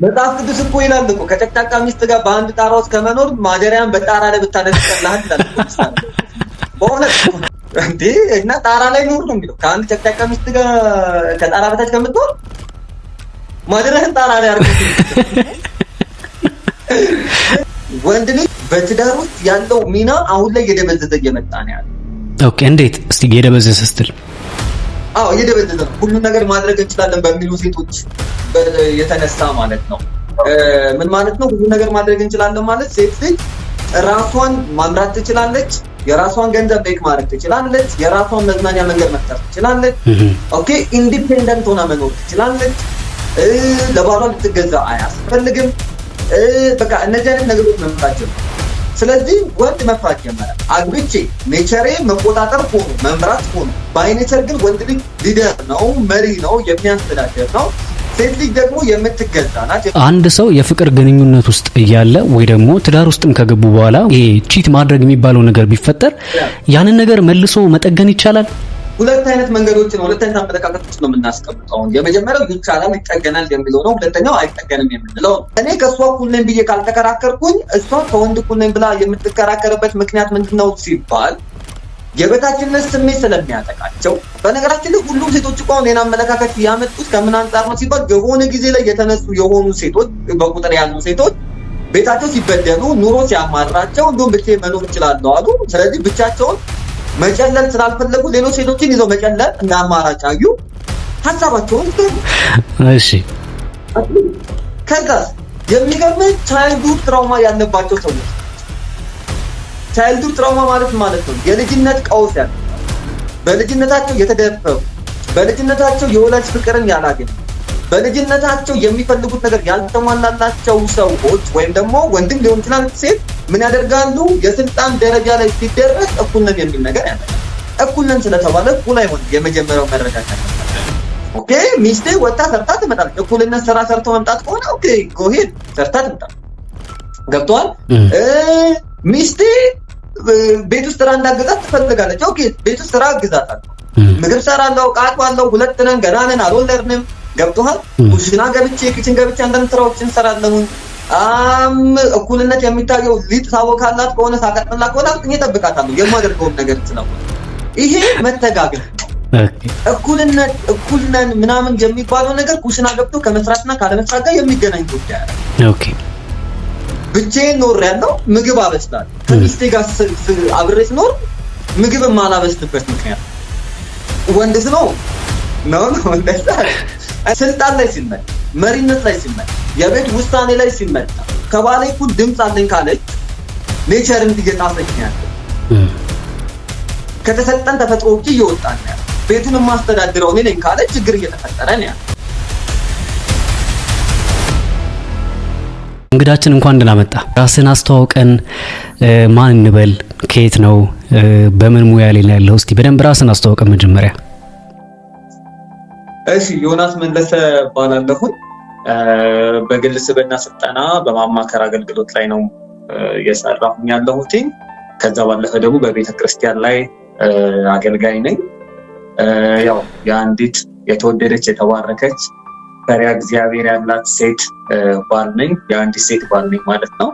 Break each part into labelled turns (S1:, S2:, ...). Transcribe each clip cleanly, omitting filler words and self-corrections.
S1: መጽሐፍ ቅዱስ እኮ ይላል እኮ ከጨቅጫቃ ሚስት ጋር በአንድ ጣራ ውስጥ ከመኖር ማደሪያን በጣራ ላይ ብታደርግ ይላል ይላል። በእውነት እንዴ እና ጣራ ላይ ኑር ነው የሚለው። ከአንድ ጨቅጫቃ ሚስት ጋር ከጣራ በታች ከምትኖር ማደሪያን ጣራ ላይ አድርገህ ወንድ ልጅ በትዳር ውስጥ ያለው ሚና አሁን ላይ እየደበዘዘ እየመጣ ነው ያለው።
S2: ኦኬ እንዴት እስቲ እየደበዘዘ ስትል?
S1: አዎ እየደበዘዘ ነው። ሁሉን ነገር ማድረግ እንችላለን በሚሉ ሴቶች የተነሳ ማለት ነው። ምን ማለት ነው? ሁሉን ነገር ማድረግ እንችላለን ማለት ሴት ልጅ ራሷን ማምራት ትችላለች፣ የራሷን ገንዘብ ሜክ ማድረግ ትችላለች፣ የራሷን መዝናኛ መንገድ መፍጠር ትችላለች። ኦኬ ኢንዲፔንደንት ሆና መኖር ትችላለች። ለባሏ ልትገዛ አያስፈልግም። በቃ እነዚህ አይነት ነገሮች መምራት ጀመረ። ስለዚህ ወንድ መፍራት ጀመረ። አግብቼ ኔቸሬ መቆጣጠር ሆኖ መምራት ሆኖ፣ ባይኔቸር ግን ወንድ ልጅ ሊደር ነው፣ መሪ ነው፣ የሚያስተዳድር ነው። ሴት ልጅ ደግሞ የምትገዛ ናት።
S2: አንድ ሰው የፍቅር ግንኙነት ውስጥ እያለ ወይ ደግሞ ትዳር ውስጥም ከገቡ በኋላ ይሄ ቺት ማድረግ የሚባለው ነገር ቢፈጠር ያንን ነገር መልሶ መጠገን ይቻላል?
S1: ሁለት አይነት መንገዶች ነው፣ ሁለት አይነት አመለካከቶች ነው የምናስቀምጠው። የመጀመሪያው ይቻላል ይጠገናል የሚለው ነው። ሁለተኛው አይጠገንም የምንለው ነው። እኔ ከሷ እኩል ነኝ ብዬ ካልተከራከርኩኝ እሷ ከወንድ እኩል ነኝ ብላ የምትከራከርበት ምክንያት ምንድነው ሲባል የበታችነት ስሜት ስለሚያጠቃቸው። በነገራችን ላይ ሁሉም ሴቶች እኮ አሁን የኔን አመለካከት ያመጡት ከምን አንጻር ነው ሲባል የሆነ ጊዜ ላይ የተነሱ የሆኑ ሴቶች በቁጥር ያሉ ሴቶች ቤታቸው ሲበደሉ ኑሮ ሲያማራቸው እንደውም ብቻዬን መኖር እችላለሁ አሉ። ስለዚህ ብቻቸውን መጨለል ስላልፈለጉ ሌሎች ሴቶችን ይዘው መጨለል እንደ አማራጭ አዩ። ሐሳባቸውን
S2: እሺ
S1: ከዛ የሚገርምህ ቻይልድሁድ ትራውማ ያለባቸው ሰዎች። ቻይልድሁድ ትራውማ ማለት ነው የልጅነት ቀውስ ያለ፣ በልጅነታቸው የተደፈሩ፣ በልጅነታቸው የወላጅ ፍቅርን ያላገኙ፣ በልጅነታቸው የሚፈልጉት ነገር ያልተሟላላቸው ሰዎች ወይም ደግሞ ወንድም ሊሆን ይችላል ሴት ምን ያደርጋሉ? የስልጣን ደረጃ ላይ ሲደረስ እኩልነን የሚል ነገር ያመጣል። እኩልነን ስለተባለ እኩል አይሆንም። የመጀመሪያው መረዳት ያለው ኦኬ ሚስቴ ወጣ ሰርታ ትመጣለች። እኩልነት ስራ ሰርቶ መምጣት ከሆነ ኦኬ ጎሄድ ሰርታ ትምጣ። ገብቷል? ሚስቴ ቤት ውስጥ ስራ እንዳግዛት ትፈልጋለች። ኦኬ ቤት ውስጥ ስራ አግዛታለሁ፣ ምግብ ሰራለሁ፣ ዕቃ አጥባለሁ፣ ሁለት ነን ገና ነን አልወለድንም። ገብቷል? ኩሽና ገብቼ ኪችን ገብቼ አንዳንድ ስራዎችን ሰራለሁ። እኩልነት የሚታየው ሊጥ ሳወካላት ከሆነ ሳቀጥላት ከሆነ እኔ እጠብቃታለሁ የማደርገውን ነገር ስለሆነ ይሄ መተጋገር። እኩልነት እኩልነን ምናምን የሚባለው ነገር ኩሽና ገብቶ ከመስራትና ካለመስራት ጋር የሚገናኝ ጉዳይ አይደለም። ኦኬ ብቻዬን ኖሬያለሁ፣ ምግብ አበስላለሁ። ከሚስቴ ጋር አብሬ ስኖር ምግብ የማላበስልበት ምክንያት ወንድስ ነው እንደዛ። ስልጣን ላይ ሲመጣ፣ መሪነት ላይ ሲመጣ፣ የቤት ውሳኔ ላይ ሲመጣ ከባሌ እኩል ድምፅ አለኝ ካለች ኔቸርን እየጣሰች ነው ያለው። ከተሰጠን ተፈጥሮ ውጪ እየወጣን ነው ያለው። ቤቱን የማስተዳድረው እኔ ነኝ ካለች ችግር እየተፈጠረ ነው ያለው።
S2: እንግዳችን እንኳን ደህና መጣ። ራስን አስተዋውቀን፣ ማን እንበል፣ ከየት ነው፣ በምን ሙያ ላይ ነው ያለው? እስቲ በደንብ ራስን አስተዋውቀን መጀመሪያ።
S1: እሺ ዮናስ መለሰ እባላለሁ። በግል ስብዕና ስልጠና በማማከር አገልግሎት ላይ ነው እየሰራሁኝ ያለሁት። ከዛ ባለፈ ደግሞ በቤተ ክርስቲያን ላይ አገልጋይ ነኝ። ያው የአንዲት የተወደደች የተባረከች ፈሪሃ እግዚአብሔር ያላት ሴት ባል ነኝ። የአንዲት ሴት ባል ነኝ ማለት ነው።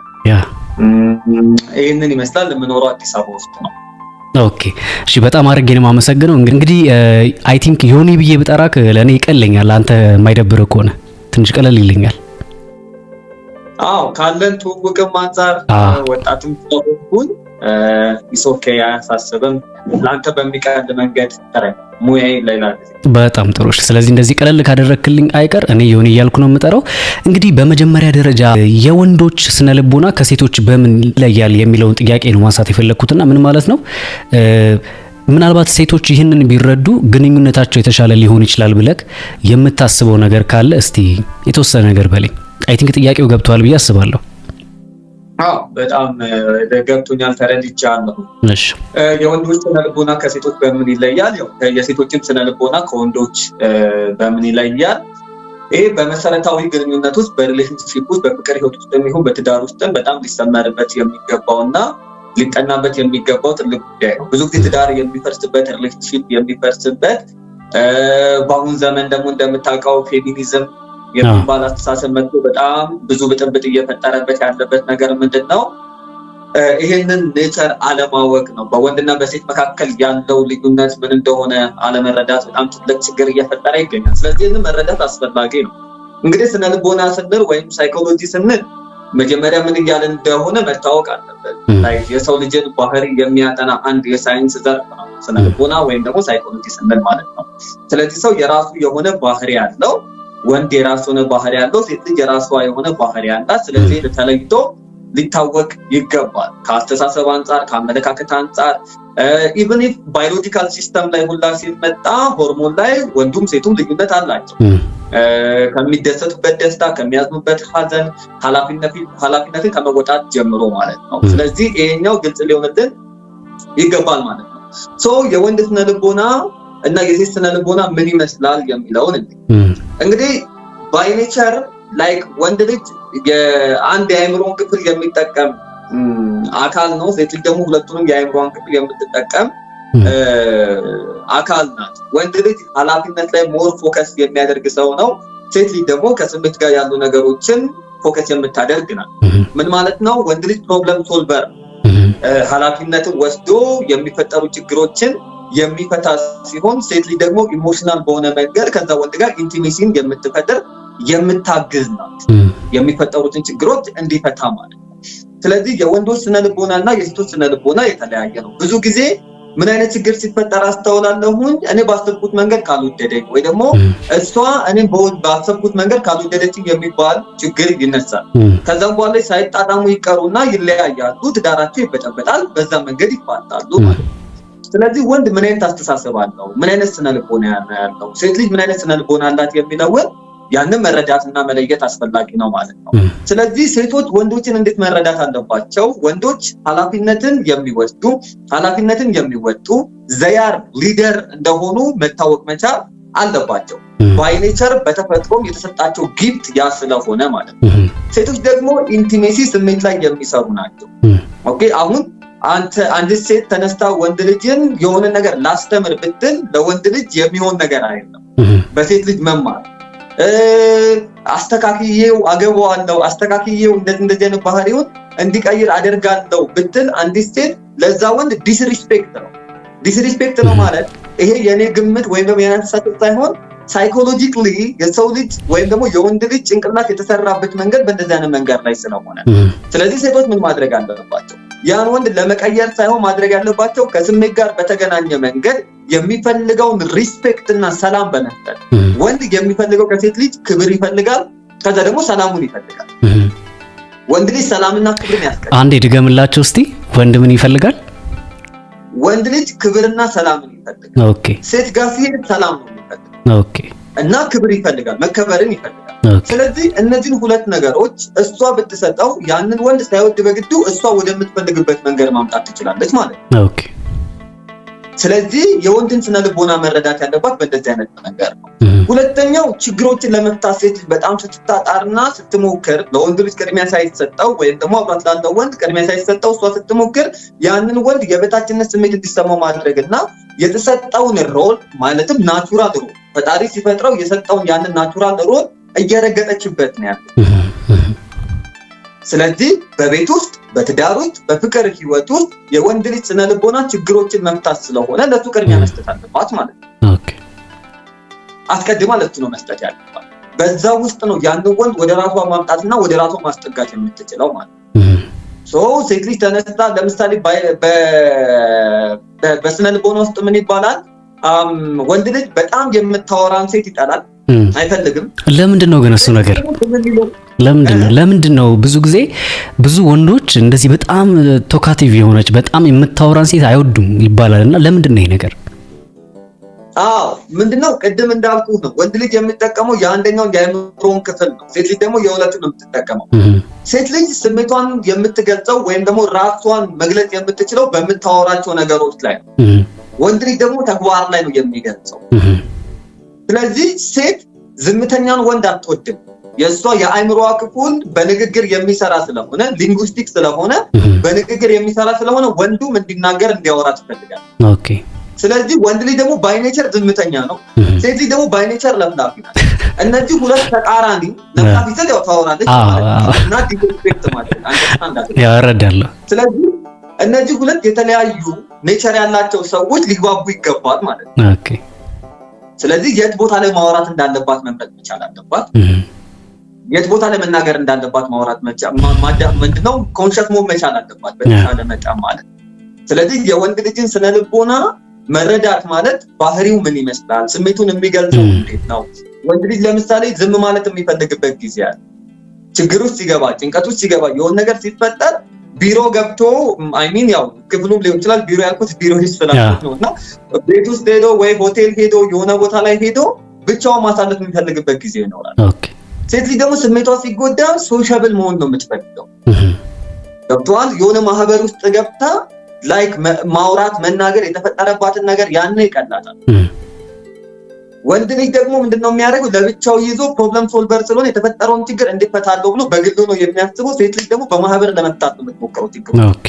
S1: ይህንን ይመስላል። የምኖረው አዲስ አበባ ውስጥ ነው።
S2: ኦኬ እሺ፣ በጣም አድርጌ ነው የማመሰግነው። እንግዲህ አይ ቲንክ ዮኒ ብዬ ብጠራክ ለኔ ይቀለኛል። አንተ የማይደብር ከሆነ ትንሽ ቀለል ይለኛል።
S1: አዎ ካለን ትውውቅም አንፃር ወጣትም ተወኩኝ ኢሶኬ አያሳስብም። ላንተ በሚቀል መንገድ ተረክ ሙያዬ ላይ ላንተ
S2: በጣም ጥሩ። ስለዚህ እንደዚህ ቀለል ካደረክልኝ አይቀር እኔ ዮኒ እያልኩ ነው የምጠራው። እንግዲህ በመጀመሪያ ደረጃ የወንዶች ስነ ልቦና ከሴቶች በምን ይለያል የሚለውን ጥያቄ ነው ማንሳት የፈለኩትና ምን ማለት ነው ምናልባት ሴቶች ይህንን ቢረዱ ግንኙነታቸው የተሻለ ሊሆን ይችላል ብለክ የምታስበው ነገር ካለ እስቲ የተወሰነ ነገር በለኝ። አይ ቲንክ ጥያቄው ገብቷል ብዬ አስባለሁ።
S1: አዎ በጣም ገብቶኛል፣ ተረድቻለሁ።
S2: እሺ
S1: የወንዶች ስነ ልቦና ከሴቶች በምን ይለያል? ያው የሴቶችም ስነ ልቦና ከወንዶች በምን ይለያል? ይሄ በመሰረታዊ ግንኙነት ውስጥ በሪሌሽንሺፕ ውስጥ በፍቅር ህይወት ውስጥ የሚሆን በትዳር ውስጥም በጣም ሊሰመርበት የሚገባውና ሊጠናበት የሚገባው ትልቅ ጉዳይ ነው። ብዙ ጊዜ ትዳር የሚፈርስበት ሪሌሽንሺፕ የሚፈርስበት በአሁን ዘመን ደግሞ እንደምታውቀው ፌሚኒዝም የሚባል አስተሳሰብ መጥቶ በጣም ብዙ ብጥብጥ እየፈጠረበት ያለበት ነገር ምንድነው? ይሄንን ኔቸር አለማወቅ ነው። በወንድና በሴት መካከል ያለው ልዩነት ምን እንደሆነ አለመረዳት በጣም ትልቅ ችግር እየፈጠረ ይገኛል። ስለዚህ ይህንን መረዳት አስፈላጊ ነው። እንግዲህ ስነ ልቦና ስንል ወይም ሳይኮሎጂ ስንል መጀመሪያ ምን እያልን እንደሆነ መታወቅ አለበት። የሰው ልጅን ባህሪ የሚያጠና አንድ የሳይንስ ዘርፍ ነው ስነ ልቦና ወይም ደግሞ ሳይኮሎጂ ስንል ማለት ነው። ስለዚህ ሰው የራሱ የሆነ ባህሪ ያለው፣ ወንድ የራሱ የሆነ ባህሪ ያለው፣ ሴት ልጅ የራሷ የሆነ ባህሪ ያላት። ስለዚህ ተለይቶ ሊታወቅ ይገባል። ከአስተሳሰብ አንጻር፣ ከአመለካከት አንጻር ኢቭን ኢፍ ባዮሎጂካል ሲስተም ላይ ሁላ ሲመጣ ሆርሞን ላይ ወንዱም ሴቱም ልዩነት አላቸው። ከሚደሰቱበት ደስታ፣ ከሚያዝኑበት ሀዘን፣ ኃላፊነትን ከመወጣት ጀምሮ ማለት ነው። ስለዚህ ይሄኛው ግልጽ ሊሆንልን ይገባል ማለት ነው። ሶ የወንድ ስነ ልቦና እና የሴት ስነ ልቦና ምን ይመስላል የሚለውን እንግዲህ ባይ ኔቸር ላይክ ወንድ ልጅ የአንድ የአእምሮን ክፍል የሚጠቀም አካል ነው። ሴት ልጅ ደግሞ ሁለቱንም የአእምሮን ክፍል የምትጠቀም አካል ናት። ወንድ ልጅ ኃላፊነት ላይ ሞር ፎከስ የሚያደርግ ሰው ነው። ሴት ልጅ ደግሞ ከስሜት ጋር ያሉ ነገሮችን ፎከስ የምታደርግ ናት። ምን ማለት ነው? ወንድ ልጅ ፕሮብለም ሶልቨር ኃላፊነትን ወስዶ የሚፈጠሩ ችግሮችን የሚፈታ ሲሆን፣ ሴት ልጅ ደግሞ ኢሞሽናል በሆነ መንገድ ከዛ ወንድ ጋር ኢንቲሜሲን የምትፈጥር የምታግዝ ናት፣ የሚፈጠሩትን ችግሮች እንዲፈታ ማለት ነው። ስለዚህ የወንዶች ስነ ልቦና እና የሴቶች ስነ ልቦና የተለያየ ነው። ብዙ ጊዜ ምን አይነት ችግር ሲፈጠር አስተውላለሁኝ? እኔ ባሰብኩት መንገድ ካልወደደኝ ወይ ደግሞ እሷ እኔ ባሰብኩት መንገድ ካልወደደችኝ የሚባል ችግር ይነሳል። ከዛም በኋላ ሳይጣጣሙ ይቀሩና ይለያያሉ፣ ትዳራቸው ይበጠበጣል፣ በዛ መንገድ ይፋታሉ ማለት ነው። ስለዚህ ወንድ ምን አይነት አስተሳሰብ አለው፣ ምን አይነት ስነ ልቦና ያለው፣ ሴት ልጅ ምን አይነት ስነ ልቦና አላት የሚለውን ያንን መረዳትና መለየት አስፈላጊ ነው ማለት ነው። ስለዚህ ሴቶች ወንዶችን እንዴት መረዳት አለባቸው? ወንዶች ኃላፊነትን የሚወስዱ ኃላፊነትን የሚወጡ ዘያር ሊደር እንደሆኑ መታወቅ መቻል አለባቸው። ባይ ኔቸር በተፈጥሮም የተሰጣቸው ጊፍት ያ ስለሆነ ማለት ነው። ሴቶች ደግሞ ኢንቲሜሲ ስሜት ላይ የሚሰሩ ናቸው። ኦኬ አሁን አንድ ሴት ተነስታ ወንድ ልጅን የሆነ ነገር ላስተምር ብትል ለወንድ ልጅ የሚሆን ነገር አይደለም። በሴት ልጅ መማር አስተካክዬው አገባዋለሁ፣ አስተካክዬው እንደዚህ አይነት ባህሪውን እንዲቀይር አደርጋለሁ ብትል አንዲት ሴት ለዛ ወንድ ዲስሪስፔክት ነው ማለት ይሄ የኔ ግምት ወይም ደግሞ የኔ አስተሳሰብ ሳይሆን ሳይኮሎጂካሊ የሰው ልጅ ወይም ደግሞ የወንድ ልጅ ጭንቅላት የተሰራበት መንገድ በእንደዚህ አይነት መንገድ ላይ ስለሆነ፣ ስለዚህ ሴቶች ምን ማድረግ አለባቸው? ያን ወንድ ለመቀየር ሳይሆን ማድረግ ያለባቸው ከስሜት ጋር በተገናኘ መንገድ የሚፈልገውን ሪስፔክት እና ሰላም በመስጠት። ወንድ የሚፈልገው ከሴት ልጅ ክብር ይፈልጋል፣ ከዛ ደግሞ ሰላሙን ይፈልጋል። ወንድ ልጅ ሰላምና ክብርን ያስቀድማል።
S2: አንዴ ድገምላችሁ እስቲ። ወንድ ምን ይፈልጋል?
S1: ወንድ ልጅ ክብርና ሰላምን ይፈልጋል።
S2: ኦኬ።
S1: ሴት ጋር ሲሄድ ሰላም ነው የሚፈልገው።
S2: ኦኬ።
S1: እና ክብር ይፈልጋል፣ መከበርን ይፈልጋል። ስለዚህ እነዚህን ሁለት ነገሮች እሷ ብትሰጠው ያንን ወንድ ሳይወድ በግዱ እሷ ወደምትፈልግበት መንገድ ማምጣት ትችላለች ማለት ነው።
S2: ኦኬ።
S1: ስለዚህ የወንድን ስነ ልቦና መረዳት ያለባት በእንደዚህ አይነት ነገር ነው። ሁለተኛው ችግሮችን ለመፍታት ሴት በጣም ስትጣጣርና ስትሞክር ለወንድ ልጅ ቅድሚያ ሳይሰጠው ወይም ደግሞ አብራት ላለው ወንድ ቅድሚያ ሳይሰጠው እሷ ስትሞክር ያንን ወንድ የበታችነት ስሜት እንዲሰማው ማድረግና የተሰጠውን ሮል ማለትም ናቹራል ሮል ፈጣሪ ሲፈጥረው የሰጠውን ያንን ናቹራል ሮል እየረገጠችበት ነው ያለው። ስለዚህ በቤት ውስጥ በትዳር ውስጥ በፍቅር ህይወት ውስጥ የወንድ ልጅ ስነ ልቦና ችግሮችን መፍታት ስለሆነ ለሱ ቅድሚያ መስጠት አለባት ማለት ነው።
S2: ኦኬ።
S1: አስቀድማ ለሱ ነው መስጠት ያለባት። በዛ ውስጥ ነው ያንን ወንድ ወደ ራሷ ማምጣትና ወደ ራሷ ማስጠጋት የምትችለው ማለት ነው። ሴት ልጅ ተነስታ ለምሳሌ በስነ ልቦና ውስጥ ምን ይባላል? ወንድ ልጅ በጣም የምታወራን ሴት ይጠላል፣ አይፈልግም።
S2: ለምንድን ነው ግን እሱ ነገር? ለምንድን ነው ብዙ ጊዜ ብዙ ወንዶች እንደዚህ በጣም ቶካቲቭ የሆነች በጣም የምታወራን ሴት አይወዱም ይባላልና ለምንድን ነው ይሄ ነገር?
S1: ምንድነው? ቅድም እንዳልኩት ነው። ወንድ ልጅ የሚጠቀመው የአንደኛውን የአእምሮን ክፍል ነው። ሴት ልጅ ደግሞ የሁለቱን ነው የምትጠቀመው። ሴት ልጅ ስሜቷን የምትገልጸው ወይም ደግሞ ራሷን መግለጽ የምትችለው በምታወራቸው ነገሮች ላይ ነው። ወንድ ልጅ ደግሞ ተግባር ላይ ነው የሚገልጸው። ስለዚህ ሴት ዝምተኛን ወንድ አትወድም። የእሷ የአእምሮዋ ክፍል በንግግር የሚሰራ ስለሆነ ሊንጉስቲክ ስለሆነ በንግግር የሚሰራ ስለሆነ ወንዱም እንዲናገር እንዲያወራ ትፈልጋል።
S2: ኦኬ።
S1: ስለዚህ ወንድ ልጅ ደግሞ ባይ ኔቸር ዝምተኛ ነው፣ ሴት ልጅ ደግሞ ባይ ኔቸር ለፍላፊ ናት። እነዚህ ሁለት ተቃራኒ ለምሳሌ ይዘል ያው ታወራለች ማለት እና ዲስፔክት ማለት አንደርስታንድ
S2: ያወረዳለሁ።
S1: ስለዚህ እነዚህ ሁለት የተለያዩ ኔቸር ያላቸው ሰዎች ሊግባቡ ይገባል ማለት ነው።
S2: ኦኬ።
S1: ስለዚህ የት ቦታ ላይ ማውራት እንዳለባት መምረጥ መቻል አለባት። የት ቦታ ላይ መናገር እንዳለባት ማውራት ምንድነው ኮንሸስ መሆን መቻል አለባት በተሻለ መጠን ማለት። ስለዚህ የወንድ ልጅን ስነ ልቦና መረዳት ማለት ባህሪው ምን ይመስላል፣ ስሜቱን የሚገልጸው እንዴት ነው። ወንድ ልጅ ለምሳሌ ዝም ማለት የሚፈልግበት ጊዜ አለ። ችግር ውስጥ ሲገባ፣ ጭንቀት ውስጥ ሲገባ፣ የሆነ ነገር ሲፈጠር ቢሮ ገብቶ ያው ክፍሉም ሊሆን ይችላል ቢሮ ያልኩት ቢሮ ይስላል ነውና ቤት ውስጥ ሄዶ ወይ ሆቴል ሄዶ የሆነ ቦታ ላይ ሄዶ ብቻውን ማሳለፍ የሚፈልግበት ጊዜ ይኖራል።
S2: ኦኬ።
S1: ሴት ልጅ ደግሞ ስሜቷ ሲጎዳ ሶሻብል መሆን ነው የምትፈልገው። ገብቷል። የሆነ ማህበር ውስጥ ገብታ ላይክ ማውራት መናገር የተፈጠረባትን ነገር ያን ይቀላታል። ወንድ ልጅ ደግሞ ምንድነው የሚያደርገው ለብቻው ይዞ ፕሮብለም ሶልቨር ስለሆነ የተፈጠረውን ችግር እንዲፈታለው ብሎ በግሉ ነው የሚያስበው። ሴት ልጅ ደግሞ በማህበር ለመፍታት ነው የምትሞክረው ችግሩ።
S2: ኦኬ።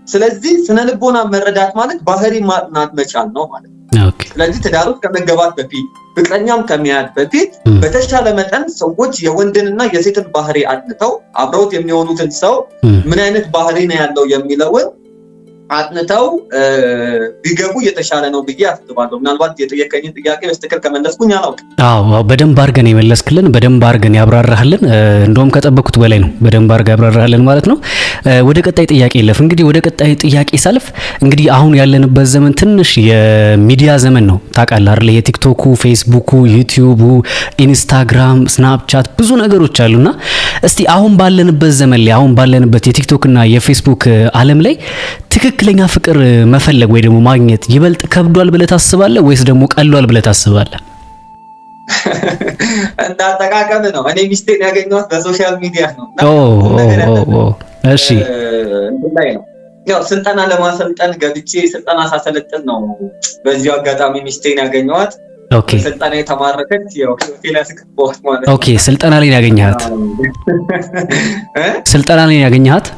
S1: ስለዚህ ስነ ልቦና መረዳት ማለት ባህሪ ማጥናት መቻል ነው ማለት ነው።
S2: ኦኬ።
S1: ስለዚህ ትዳር ውስጥ ከመገባት በፊት ፍቅረኛም ከመያዝ በፊት በተሻለ መጠን ሰዎች የወንድንና የሴትን ባህሪ አጥንተው አብረውት የሚሆኑትን ሰው ምን አይነት ባህሪ ነው ያለው የሚለውን አጥንተው ቢገቡ የተሻለ ነው ብዬ አስባለሁ። ምናልባት የጠየቀኝን ጥያቄ በስተክል ከመለስኩኝ አላውቅም።
S2: አዎ በደንብ አድርገን የመለስክልን፣ በደንብ አድርገን ያብራራህልን፣ እንደውም ከጠበቅኩት በላይ ነው። በደንብ አድርገን ያብራራህልን ማለት ነው። ወደ ቀጣይ ጥያቄ ይለፍ። እንግዲህ ወደ ቀጣይ ጥያቄ ሳልፍ እንግዲህ አሁን ያለንበት ዘመን ትንሽ የሚዲያ ዘመን ነው ታውቃለህ አይደል? የቲክቶኩ፣ ፌስቡኩ፣ ዩቲዩቡ፣ ኢንስታግራም፣ ስናፕቻት ብዙ ነገሮች አሉና እስቲ አሁን ባለንበት ዘመን ላይ አሁን ባለንበት የቲክቶክና የፌስቡክ ዓለም ላይ ትክክለኛ ፍቅር መፈለግ ወይ ደግሞ ማግኘት ይበልጥ ከብዷል ብለህ ታስባለህ ወይስ ደግሞ ቀሏል ብለህ ታስባለህ?
S1: እንዳጠቃቀም ነው። እኔ ሚስቴን ያገኘኋት በሶሻል ሚዲያ ነው።
S2: እሺ
S1: ላይ ነው ያው ስልጠና ለማሰልጠን ገብቼ ስልጠና ሳሰለጥን ነው በዚህ አጋጣሚ ሚስቴን ያገኘኋት።
S2: ኦኬ።
S1: ስልጠና የተማረከች ያው ሆቴል ያስገባሁት ማለት ነው።
S2: ኦኬ። ስልጠና ላይ ያገኘሃት? ስልጠና ላይ ያገኘሃት?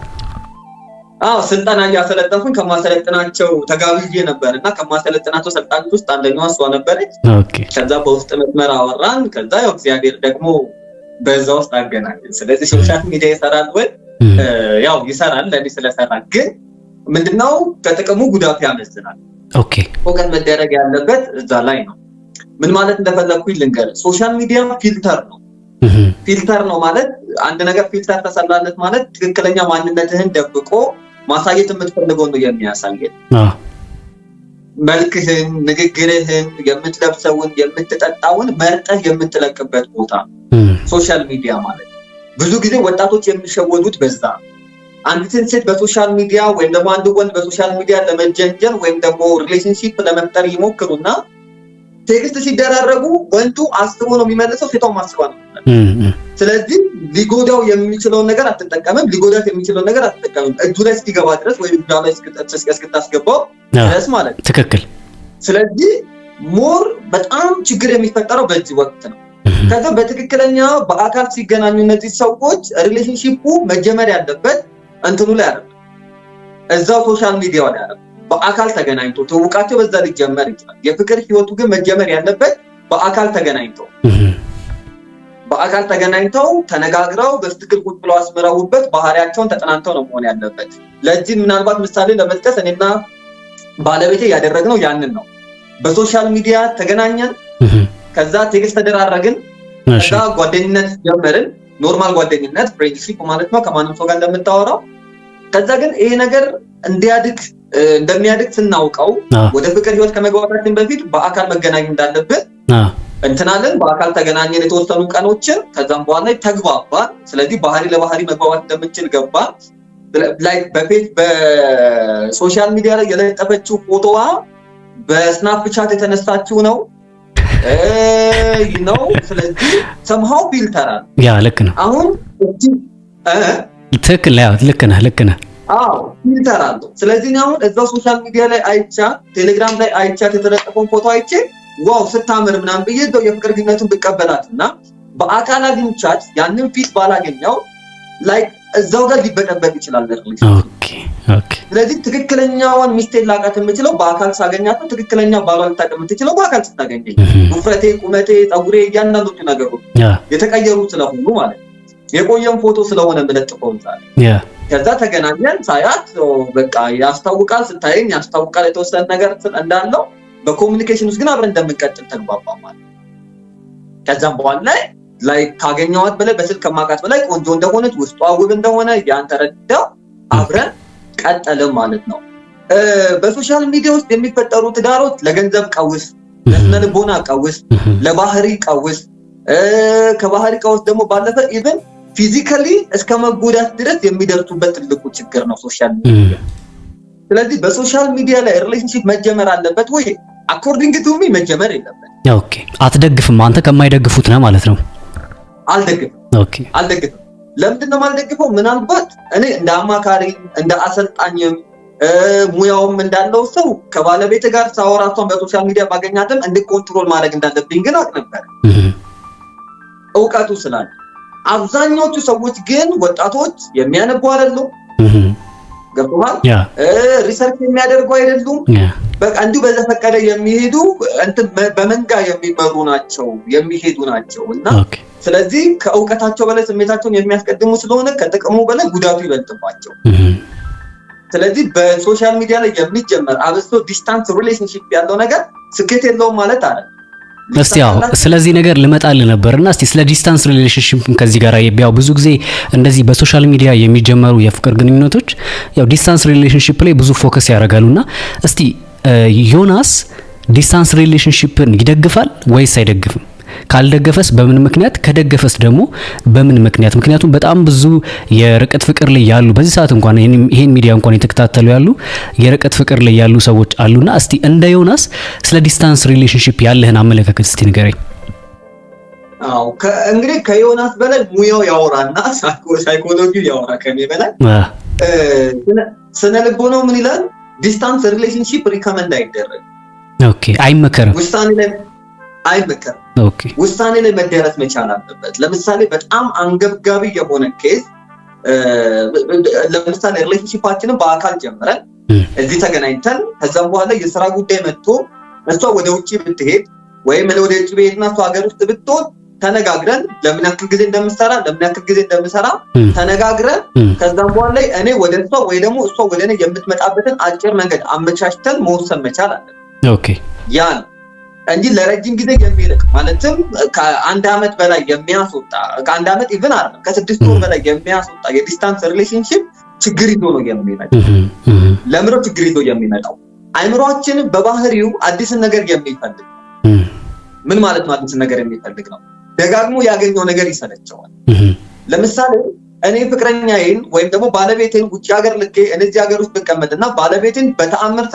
S1: አዎ ስልጠና እያሰለጠንኩኝ ከማሰለጥናቸው ተጋብዤ ነበር እና ከማሰለጥናቸው ሰልጣኞች ውስጥ አንደኛዋ እሷ ነበረች።
S2: ኦኬ። ከዛ
S1: በውስጥ መስመር አወራን። ከዛ ያው እግዚአብሔር ደግሞ በዛ ውስጥ አገናኘን። ስለዚህ ሶሻል ሚዲያ ይሰራል ወይ? ያው ይሰራል። ለኔ ስለሰራ ግን ምንድነው ከጥቅሙ ጉዳቱ ያመዝናል።
S2: ኦኬ። ፎከስ
S1: መደረግ ያለበት እዛ ላይ ነው። ምን ማለት እንደፈለኩኝ ልንገርህ። ሶሻል ሚዲያ ፊልተር ነው። ፊልተር ነው ማለት አንድ ነገር ፊልተር ተሰራለት ማለት ትክክለኛ ማንነትህን ደብቆ ማሳየት የምትፈልገው ነው የሚያሳየው። መልክህን፣ ንግግርህን፣ የምትለብሰውን፣ የምትጠጣውን መርጠህ የምትለቅበት ቦታ ሶሻል ሚዲያ ማለት። ብዙ ጊዜ ወጣቶች የሚሸወዱት በዛ። አንዲትን ሴት በሶሻል ሚዲያ ወይም ደግሞ አንድ ወንድ በሶሻል ሚዲያ ለመጀንጀን ወይም ደግሞ ሪሌሽንሺፕ ለመፍጠር ይሞክሩና ቴክስት ሲደራረጉ ወንዱ አስቦ ነው የሚመልሰው፣ ሴቷም አስባ ነው። ስለዚህ ሊጎዳው የሚችለውን ነገር አትጠቀምም፣ ሊጎዳት የሚችለውን ነገር አትጠቀምም። እጁ ላይ እስኪገባ ድረስ ወይ እጁ ላይ እስክታስገባው ድረስ ማለት ነው።
S2: ትክክል።
S1: ስለዚህ ሞር በጣም ችግር የሚፈጠረው በዚህ ወቅት ነው። ከዛ በትክክለኛ በአካል ሲገናኙ እነዚህ ሰዎች ሪሌሽንሺፑ መጀመር ያለበት እንትኑ ላይ አይደለም፣ እዛው ሶሻል ሚዲያው ላይ አይደለም። በአካል ተገናኝቶ ተውቃቸው በዛ ሊጀመር ይችላል። የፍቅር ህይወቱ ግን መጀመር ያለበት በአካል ተገናኝተው ተነጋግረው በትክክል ቁጭ ብለው አስመረውበት ባህሪያቸውን ተጠናንተው ነው መሆን ያለበት። ለዚህ ምናልባት ምሳሌ ለመጥቀስ እኔና ባለቤቴ ያደረግነው ያንን ነው። በሶሻል ሚዲያ ተገናኘን፣ ከዛ ቴክስት ተደራረግን፣ ከዛ ጓደኝነት ጀመርን። ኖርማል ጓደኝነት ፍሬንድሺፕ ማለት ነው፣ ከማንም ሰው ጋር እንደምታወራው። ከዛ ግን ይሄ ነገር እንደሚያድግ ስናውቀው ወደ ፍቅር ህይወት ከመግባታችን በፊት በአካል መገናኘት እንዳለብን እንትናለን። በአካል ተገናኘን የተወሰኑ ቀኖችን፣ ከዛም በኋላ ተግባባን። ስለዚህ ባህሪ ለባህሪ መግባባት እንደምንችል ገባን። ላይክ በሶሻል ሚዲያ ላይ የለጠፈችው ፎቶዋ በስናፕቻት የተነሳችው ነው ስለዚህ somehow ፊልተራል።
S2: ያ ልክ ነው።
S1: አሁን
S2: ትክክል ነው። ልክ ነህ።
S1: አዎ ፊልተራል። ስለዚህ አሁን እዛው ሶሻል ሚዲያ ላይ አይቻት፣ ቴሌግራም ላይ አይቻት የተለጠፈውን ፎቶ አይቼ ዋው ስታምር ምናምን ብዬ እዛው የፍቅር ግንኙነቱን ብቀበላትና በአካል አግኝቻት ያንን ፊት ባላገኘው ላይክ እዛው ጋር ሊበጠበጥ ይችላል ሪሌሽንሺፕ።
S2: ኦኬ ኦኬ።
S1: ስለዚህ ትክክለኛዋን ሚስቴን ላውቃት የምችለው በአካል ሳገኛት ነው። ትክክለኛ ባሏን ልታውቅ የምትችለው በአካል ስታገኘኝ። ውፍረቴ፣ ቁመቴ፣ ፀጉሬ እያንዳንዱ ነገሮች የተቀየሩ ስለሆኑ ማለት ነው። የቆየም ፎቶ ስለሆነ የምለጥፈው ዛሬ ከዛ ተገናኘን ሳያት በቃ ያስታውቃል፣ ስታየኝ ያስታውቃል የተወሰነ ነገር እንዳለው። በኮሙኒኬሽን ውስጥ ግን አብረን እንደምንቀጥል ተግባባ ማለት ነው። ከዛም በኋላ ላይ ካገኘዋት በላይ በስልክ ከማውቃት በላይ ቆንጆ እንደሆነች ውስጧ ውብ እንደሆነ ያን ተረዳው አብረን ቀጠልን ማለት ነው። በሶሻል ሚዲያ ውስጥ የሚፈጠሩ ትዳሮች ለገንዘብ ቀውስ፣ ለስነ ልቦና ቀውስ፣ ለባህሪ ቀውስ፣ ከባህሪ ቀውስ ደግሞ ባለፈ ኢቭን ፊዚካሊ እስከ መጎዳት ድረስ የሚደርሱበት ትልቁ ችግር ነው ሶሻል ሚዲያ። ስለዚህ በሶሻል ሚዲያ ላይ ሪሌሽንሺፕ መጀመር አለበት ወይ? አኮርዲንግ ቱ ሚ መጀመር የለበት።
S2: ኦኬ። አትደግፍም አንተ? ከማይደግፉት ነው ማለት ነው?
S1: አልደግፍም።
S2: ኦኬ።
S1: አልደግፍም። ለምንድን ነው የማልደግፈው? ምናልባት እኔ እንደ አማካሪ እንደ አሰልጣኝም ሙያውም እንዳለው ሰው ከባለቤት ጋር ሳወራቷን በሶሻል ሚዲያ ባገኛትም እንድኮንትሮል ማድረግ እንዳለብኝ ግን አውቅ ነበር እውቀቱ ስላለ። አብዛኞቹ ሰዎች ግን ወጣቶች የሚያነቡ አይደሉም። ገብቶሃል? ሪሰርች የሚያደርጉ አይደሉም። በቃ እንዲሁ በዘፈቀደ የሚሄዱ እንትን በመንጋ የሚመሩ ናቸው የሚሄዱ ናቸው። እና ስለዚህ ከእውቀታቸው በላይ ስሜታቸውን የሚያስቀድሙ ስለሆነ ከጥቅሙ በላይ ጉዳቱ ይበልጥባቸው። ስለዚህ በሶሻል ሚዲያ ላይ የሚጀመር አብሶ ዲስታንስ ሪሌሽንሺፕ ያለው ነገር ስኬት የለውም ማለት አይደለም።
S2: እስቲ ያው ስለዚህ ነገር ልመጣልህ ነበርና እስቲ ስለ ዲስታንስ ሪሌሽንሺፕ ከዚህ ጋር ያው ብዙ ጊዜ እንደዚህ በሶሻል ሚዲያ የሚጀመሩ የፍቅር ግንኙነቶች ያው ዲስታንስ ሪሌሽንሺፕ ላይ ብዙ ፎከስ ያደርጋሉና እስቲ ዮናስ ዲስታንስ ሪሌሽንሺፕን ይደግፋል ወይስ አይደግፍም? ካልደገፈስ በምን ምክንያት? ከደገፈስ ደግሞ በምን ምክንያት? ምክንያቱም በጣም ብዙ የርቀት ፍቅር ላይ ያሉ በዚህ ሰዓት እንኳን ይሄን ሚዲያ እንኳን የተከታተሉ ያሉ የርቀት ፍቅር ላይ ያሉ ሰዎች አሉና እስቲ እንደ ዮናስ ስለ ዲስታንስ ሪሌሽንሺፕ ያለህን አመለካከት እስቲ ንገረኝ።
S1: አዎ እንግዲህ ከዮናስ በላይ ሙያው ያወራና ሳይኮሎጂው ያወራ ከኔ በላይ ስነ ልቦናው ምን ይላል? ዲስታንስ ሪሌሽንሺፕ ሪከመንድ አይደረግም። ኦኬ።
S2: አይመከርም።
S1: ውሳኔ ላይ አይመከርም።
S2: ኦኬ።
S1: ውሳኔ ላይ መደረስ መቻል አለበት። ለምሳሌ በጣም አንገብጋቢ የሆነ ኬዝ ለምሳሌ ሪሌሽንሺፓችንን በአካል ጀምረን እዚህ ተገናኝተን ከዛም በኋላ የሥራ ጉዳይ መጥቶ እሷ ወደ ውጪ ብትሄድ ወይም ወደ ውጪ ብትሄድና እሷ ሀገር ውስጥ ብትሆን ተነጋግረን ለምን ያክል ጊዜ እንደምሰራ ተነጋግረን ከዛም በኋላ እኔ ወደ እሷ ወይ ደግሞ እሷ ወደ እኔ የምትመጣበትን አጭር መንገድ አመቻችተን መወሰን መቻል አለብን።
S2: ኦኬ።
S1: ያ ነው እንጂ ለረጅም ጊዜ የሚርቅ ማለትም ከአንድ ዓመት በላይ የሚያስወጣ ከአንድ ዓመት ኢቭን አይደለም ከ6 ወር በላይ የሚያስወጣ የዲስታንስ ሪሌሽንሺፕ ችግር ይዞ ነው የሚመጣው። ለምሮ ችግር ይዞ የሚመጣው አይምሮአችን በባህሪው አዲስን ነገር የሚፈልግ ምን ማለት ነው? አዲስን ነገር የሚፈልግ ነው። ደጋግሞ ያገኘው ነገር ይሰለቸዋል። ለምሳሌ እኔ ፍቅረኛዬን ወይም ደግሞ ባለቤቴን ውጭ ሀገር ልኬ እነዚህ ሀገር ውስጥ ብቀመጥና ባለቤቴን በተአምር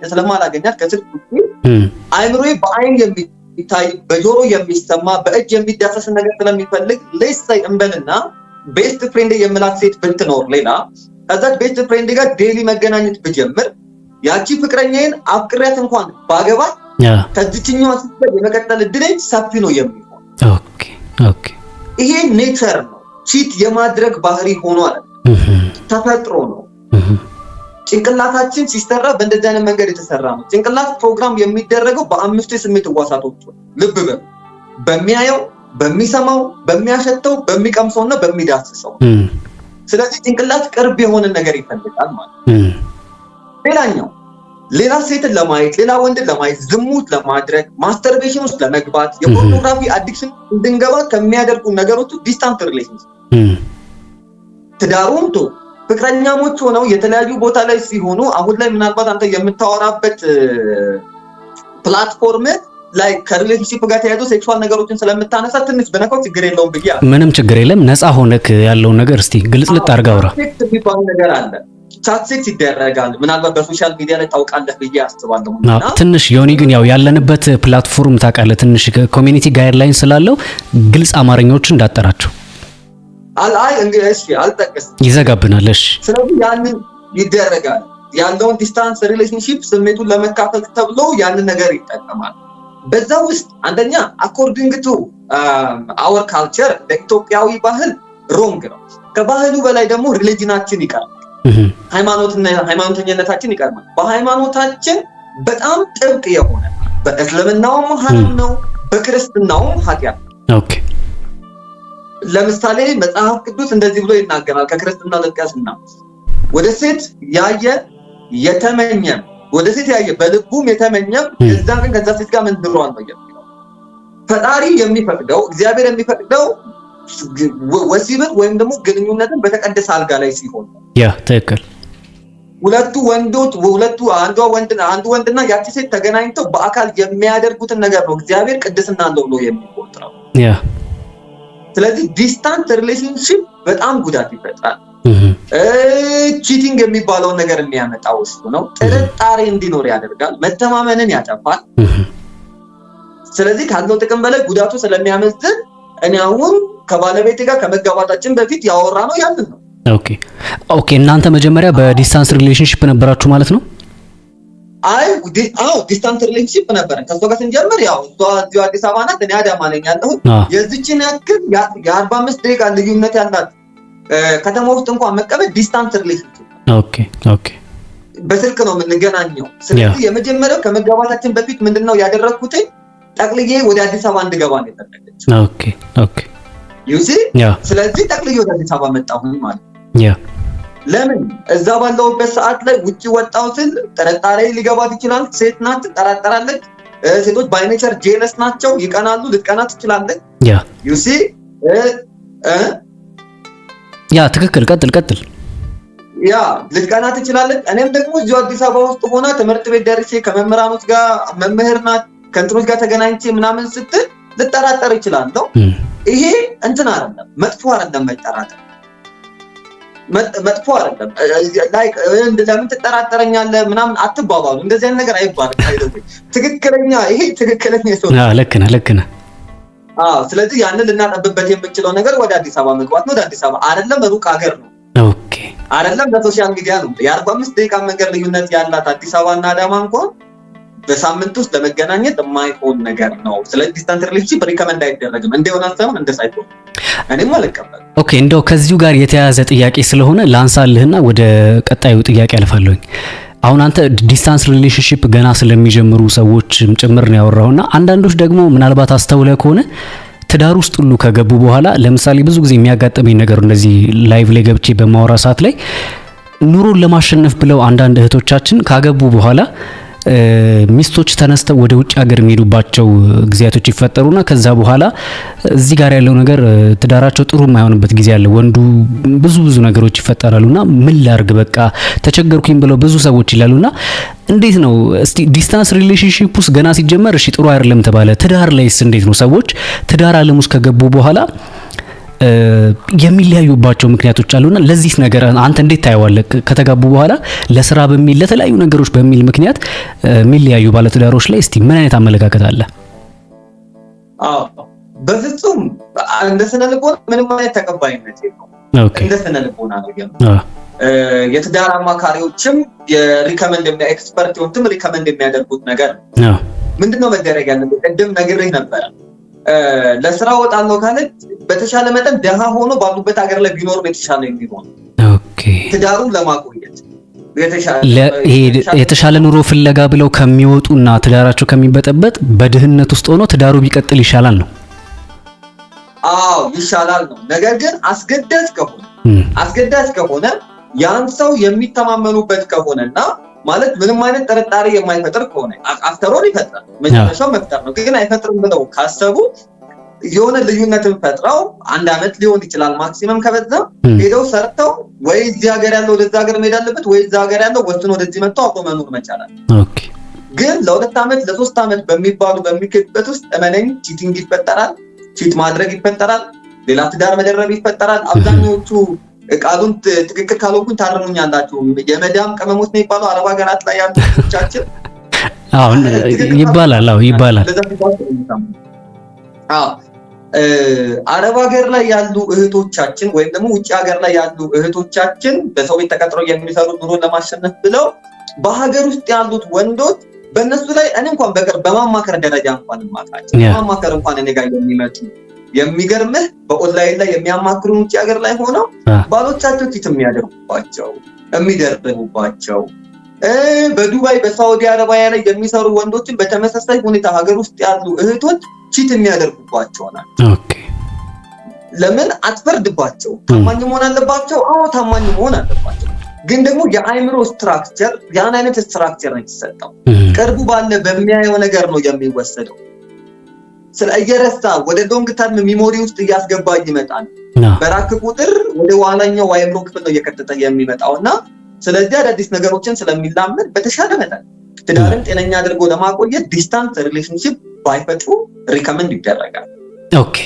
S1: ስለማላገኛት ከስልክ ውጪ አይምሮዬ በአይን የሚታይ በጆሮ የሚሰማ በእጅ የሚዳሰስ ነገር ስለሚፈልግ ለይሳይ እንበልና ቤስት ፍሬንድ የምላት ሴት ብትኖር ሌላ ከዛች ቤስት ፍሬንድ ጋር ዴሊ መገናኘት ብጀምር ያቺ ፍቅረኛዬን አፍቅሪያት እንኳን ባገባ ከዚህኛው ስትል የመቀጠል እድሌ ሰፊ ነው የሚሆን።
S2: ኦኬ ኦኬ።
S1: ይሄ ኔቸር ነው። ቺት የማድረግ ባህሪ ሆኖ አለ ተፈጥሮ ነው። ጭንቅላታችን ሲሰራ በእንደዚህ አይነት መንገድ የተሰራ ነው። ጭንቅላት ፕሮግራም የሚደረገው በ5 የስሜት ህዋሳቶች ልብ በሉ። በሚያየው፣ በሚሰማው፣ በሚያሸተው፣ በሚቀምሰውና በሚዳስሰው። ስለዚህ ጭንቅላት ቅርብ የሆነ ነገር ይፈልጋል ማለት ነው። ሌላኛው ሌላ ሴትን ለማየት ሌላ ወንድን ለማየት ዝሙት ለማድረግ ማስተርቤሽን ውስጥ ለመግባት የፖርኖግራፊ አዲክሽን እንድንገባ ከሚያደርጉ ነገሮች ዲስታንስ ሪሌሽንሺፕ ትዳሩም ቶ ፍቅረኛሞች ሆነው የተለያዩ ቦታ ላይ ሲሆኑ አሁን ላይ ምናልባት አንተ የምታወራበት ፕላትፎርም ላይ ከሪሌሽንሺፕ ጋር ተያይዞ ሴክሹዋል ነገሮችን ስለምታነሳ ትንሽ በነካው ችግር የለውም ብዬ
S2: ምንም ችግር የለም። ነፃ ሆነክ ያለውን ነገር እስቲ ግልጽልጥ አድርጋ አውራ።
S1: የሚባል ነገር አለ። ቻት ሴክስ ይደረጋል። ምናልባት በሶሻል ሚዲያ ላይ ታውቃለህ ብዬ አስባለሁ።
S2: ትንሽ ዮኒ ግን ያው ያለንበት ፕላትፎርም ታውቃለህ ትንሽ ኮሚኒቲ ጋይድላይን ስላለው ግልጽ አማርኛዎችን እንዳጠራቸው
S1: አይ እንግዲህ እሺ አልጠቀስም
S2: ይዘጋብናል። እሺ
S1: ስለዚህ ያንን ይደረጋል። ያለውን ዲስታንስ ሪሌሽንሺፕ ስሜቱን ለመካፈል ተብሎ ያንን ነገር ይጠቀማል። በዛ ውስጥ አንደኛ አኮርዲንግ ቱ አወር ካልቸር ለኢትዮጵያዊ ባህል ሮንግ ነው። ከባህሉ በላይ ደግሞ ሪሊጅናችን ይቀርማል። ሃይማኖተኝነታችን ይቀርማል። በሃይማኖታችን በጣም ጥብቅ የሆነ በእስልምናውም ሐራም ነው፣ በክርስትናውም ኃጢአት ነው።
S2: ኦኬ
S1: ለምሳሌ መጽሐፍ ቅዱስ እንደዚህ ብሎ ይናገራል። ከክርስትና ልጥቀስና ወደ ሴት ያየ የተመኘም ወደ ሴት ያየ በልቡም የተመኘም እዛን ከዛ ሴት ጋር ምን ድሯል ነው የሚለው። ፈጣሪ የሚፈቅደው እግዚአብሔር የሚፈቅደው ወሲብን ወይም ደግሞ ግንኙነትን በተቀደሰ አልጋ ላይ ሲሆን
S2: ያ ትክክል።
S1: አንዱ ወንድና ያቺ ሴት ተገናኝተው በአካል የሚያደርጉትን ነገር ነው እግዚአብሔር ቅድስና አለው ብሎ የሚቆጥረው።
S2: ያ
S1: ስለዚህ ዲስታንት ሪሌሽንሺፕ በጣም ጉዳት ይፈጥራል። ቺቲንግ የሚባለውን ነገር የሚያመጣው እሱ ነው። ጥርጣሬ እንዲኖር ያደርጋል፣ መተማመንን ያጠፋል። ስለዚህ ካለው ጥቅም በላይ ጉዳቱ ስለሚያመዝን እኔ አሁን ከባለቤቴ ጋር ከመጋባታችን በፊት ያወራ ነው ያንን ነው።
S2: ኦኬ እናንተ መጀመሪያ በዲስታንስ ሪሌሽንሺፕ ነበራችሁ ማለት ነው?
S1: ዲስታንስ ሪሌሽንሺፕ ነበር። ከሷ ጋር ስንጀምር ያው እሷ እዚሁ አዲስ አበባ ናት፣ እኔ አዳማ ነኝ ያለሁት። የዚችን ያክል የ45 ደቂቃ ልዩነት ያላት ከተማ ውስጥ እንኳን መቀበል ዲስታንስ ሪሌሽንሺፕ። ኦኬ በስልክ ነው የምንገናኘው። ስለዚህ የመጀመሪያው ከመጋባታችን በፊት ምንድነው ያደረኩት? ጠቅልዬ ወደ አዲስ አበባ እንድገባ ነው የተደረገችው። ኦኬ ዩሲ ስለዚህ ጠቅልዬ ወደ አዲስ አበባ መጣሁኝ ማለት ነው። ለምን እዛ ባለውበት ሰዓት ላይ ውጪ ወጣሁትን ጥርጣሬ ሊገባት ይችላል። ሴት ናት፣ ትጠራጠራለች። ሴቶች ባይ ኔቸር ጄለስ ናቸው፣ ይቀናሉ። ልትቀና ትችላለች። ዩሲ
S2: ትክክል። ቀጥል።
S1: ልትቀና ትችላለች። እኔም ደግሞ እዚሁ አዲስ አበባ ውስጥ ሆና ትምህርት ቤት ደርሼ ከመምህራኖች ጋር መምህር ናት ከእንትኖች ጋር ተገናኝቼ ምናምን ስትል ልጠራጠር ይችላለሁ። ይሄ እንትን አይደለም፣ መጥፎ አይደለም። መጥፎ አይደለም። ላይክ ለምን ትጠራጠረኛለህ ምናምን አትባባሉ። እንደዚህ አይነት ነገር አይባልም። ትክክለኛ ሰው
S2: ልክ ነህ።
S1: ስለዚህ ያንን ልናጠብበት የምንችለው ነገር ወደ አዲስ አበባ መግባት ነው። ወደ አዲስ አበባ አይደለም ሩቅ ሀገር ነው። አይደለም በሶሻል ሚዲያ ነው። የ45 ደቂቃ መንገድ ልዩነት ያላት አዲስ አበባ እና አዳማ እንኳን በሳምንት ውስጥ ለመገናኘት የማይሆን ነገር ነው። ስለዚህ ዲስታንስ ሪሌሽንሺፕ ሪከመንድ አይደረግም። እንደሆነ ሳይሆን እንደሳይሆን እኔም አልቀበልም።
S2: ኦኬ እንደው ከዚሁ ጋር የተያያዘ ጥያቄ ስለሆነ ላንሳልህና ወደ ቀጣዩ ጥያቄ አልፋለሁኝ። አሁን አንተ ዲስታንስ ሪሌሽንሺፕ ገና ስለሚጀምሩ ሰዎች ጭምር ነው ያወራውና አንዳንዶች ደግሞ ምናልባት አስተውለህ ከሆነ ትዳር ውስጥ ሁሉ ከገቡ በኋላ ለምሳሌ ብዙ ጊዜ የሚያጋጥመኝ ነገር እንደዚህ ላይቭ ላይ ገብቼ በማወራ ሰዓት ላይ ኑሮን ለማሸነፍ ብለው አንዳንድ እህቶቻችን ካገቡ በኋላ ሚስቶች ተነስተው ወደ ውጭ ሀገር የሚሄዱባቸው ጊዜያቶች ይፈጠሩና ከዛ በኋላ እዚህ ጋር ያለው ነገር ትዳራቸው ጥሩ የማይሆንበት ጊዜ አለ። ወንዱ ብዙ ነገሮች ይፈጠራሉና ምን ላርግ በቃ ተቸገርኩኝ ብለው ብዙ ሰዎች ይላሉና እንዴት ነው እስቲ ዲስታንስ ሪሌሽንሺፕ ውስጥ ገና ሲጀመር እሺ ጥሩ አይደለም ተባለ፣ ትዳር ላይስ እንዴት ነው ሰዎች ትዳር ዓለም ውስጥ ከገቡ በኋላ የሚለያዩባቸው ምክንያቶች አሉና ለዚህ ነገር አንተ እንዴት ታየዋለህ? ከተጋቡ በኋላ ለስራ በሚል ለተለያዩ ነገሮች በሚል ምክንያት የሚለያዩ ባለትዳሮች ላይ እስቲ ምን አይነት አመለካከት አለ?
S1: በፍጹም እንደ ስነ ልቦና ምንም አይነት ተቀባይነት የለውም። እንደ ስነ ልቦና ነው የትዳር አማካሪዎችም የሪከመንድ ኤክስፐርት የሆኑትም ሪከመንድ የሚያደርጉት ነገር ነው። ምንድነው መደረግ ያለበት? ቅድም ነግሬህ ነበረ። ለስራ ወጣለሁ ካለች በተሻለ መጠን ደሃ ሆኖ ባሉበት ሀገር ላይ ቢኖር የተሻለ የሚሆን ትዳሩን ለማቆየት
S2: የተሻለ ኑሮ ፍለጋ ብለው ከሚወጡና ትዳራቸው ከሚበጠበጥ በድህነት ውስጥ ሆኖ ትዳሩ ቢቀጥል ይሻላል ነው።
S1: ይሻላል ነው። ነገር ግን አስገዳጅ ከሆነ ያን ሰው የሚተማመኑበት ከሆነና ማለት ምንም አይነት ጥርጣሬ የማይፈጥር ከሆነ አፍተሮን ይፈጥራል። መጨረሻው መፍጠር ነው። ግን አይፈጥርም ብለው ካሰቡ የሆነ ልዩነትን ፈጥረው 1 አመት ሊሆን ይችላል ማክሲመም ከበዛ ሄደው ሰርተው ወይ እዚህ ሀገር ያለው ወደዛ ሀገር መሄድ አለበት ወይ እዛ ሀገር ያለው ወስኖ ወደዚህ መጥቶ አብሮ መኖር መቻላል። ግን ለ2 አመት ለ3 አመት በሚከድበት ውስጥ እመነኝ ቺቲንግ ይፈጠራል፣ ቺት ማድረግ ይፈጠራል፣ ሌላ ትዳር መደረብ ይፈጠራል። አብዛኞቹ ቃሉን ትክክል ካልሆንኩኝ ታርሙኛላችሁ። የመዳም ቀመሞች ነው የሚባለው አረብ ሀገራት ላይ ያሉ ልጆቻችን
S2: አሁን ይባላል።
S1: አረብ ሀገር ላይ ያሉ እህቶቻችን ወይም ደግሞ ውጭ ሀገር ላይ ያሉ እህቶቻችን በሰው ቤት ተቀጥረው የሚሰሩ ኑሮ ለማሸነፍ ብለው በሀገር ውስጥ ያሉት ወንዶች በእነሱ ላይ እኔ እንኳን በቅርብ በማማከር ደረጃ እንኳን ማቃቸው በማማከር እንኳን እኔ ጋር የሚመጡ የሚገርምህ በኦንላይን ላይ የሚያማክሩን ውጭ ሀገር ላይ ሆነው ባሎቻቸው ቺት የሚያደርጉባቸው የሚደርቡባቸው በዱባይ በሳውዲ አረቢያ ላይ የሚሰሩ ወንዶችን በተመሳሳይ ሁኔታ ሀገር ውስጥ ያሉ እህቶች ቺት የሚያደርጉባቸው ናቸው። ለምን አትፈርድባቸው? ታማኝ መሆን አለባቸው። አዎ ታማኝ መሆን አለባቸው። ግን ደግሞ የአይምሮ ስትራክቸር ያን አይነት ስትራክቸር ነው የተሰጠው። ቅርቡ ባለ በሚያየው ነገር ነው የሚወሰደው። ስለየረሳ ወደ ሎንግ ተርም ሚሞሪ ውስጥ እያስገባ ይመጣል። በራክ ቁጥር ወደ ዋናኛው አይምሮ ክፍል ነው እየከተተ የሚመጣውና ስለዚህ አዳዲስ ነገሮችን ስለሚላመድ በተሻለ መጠን ትዳርን ጤነኛ አድርጎ ለማቆየት ዲስታንስ ሪሌሽንሺፕ ባይፈጥሩ ሪከመንድ ይደረጋል።
S2: ኦኬ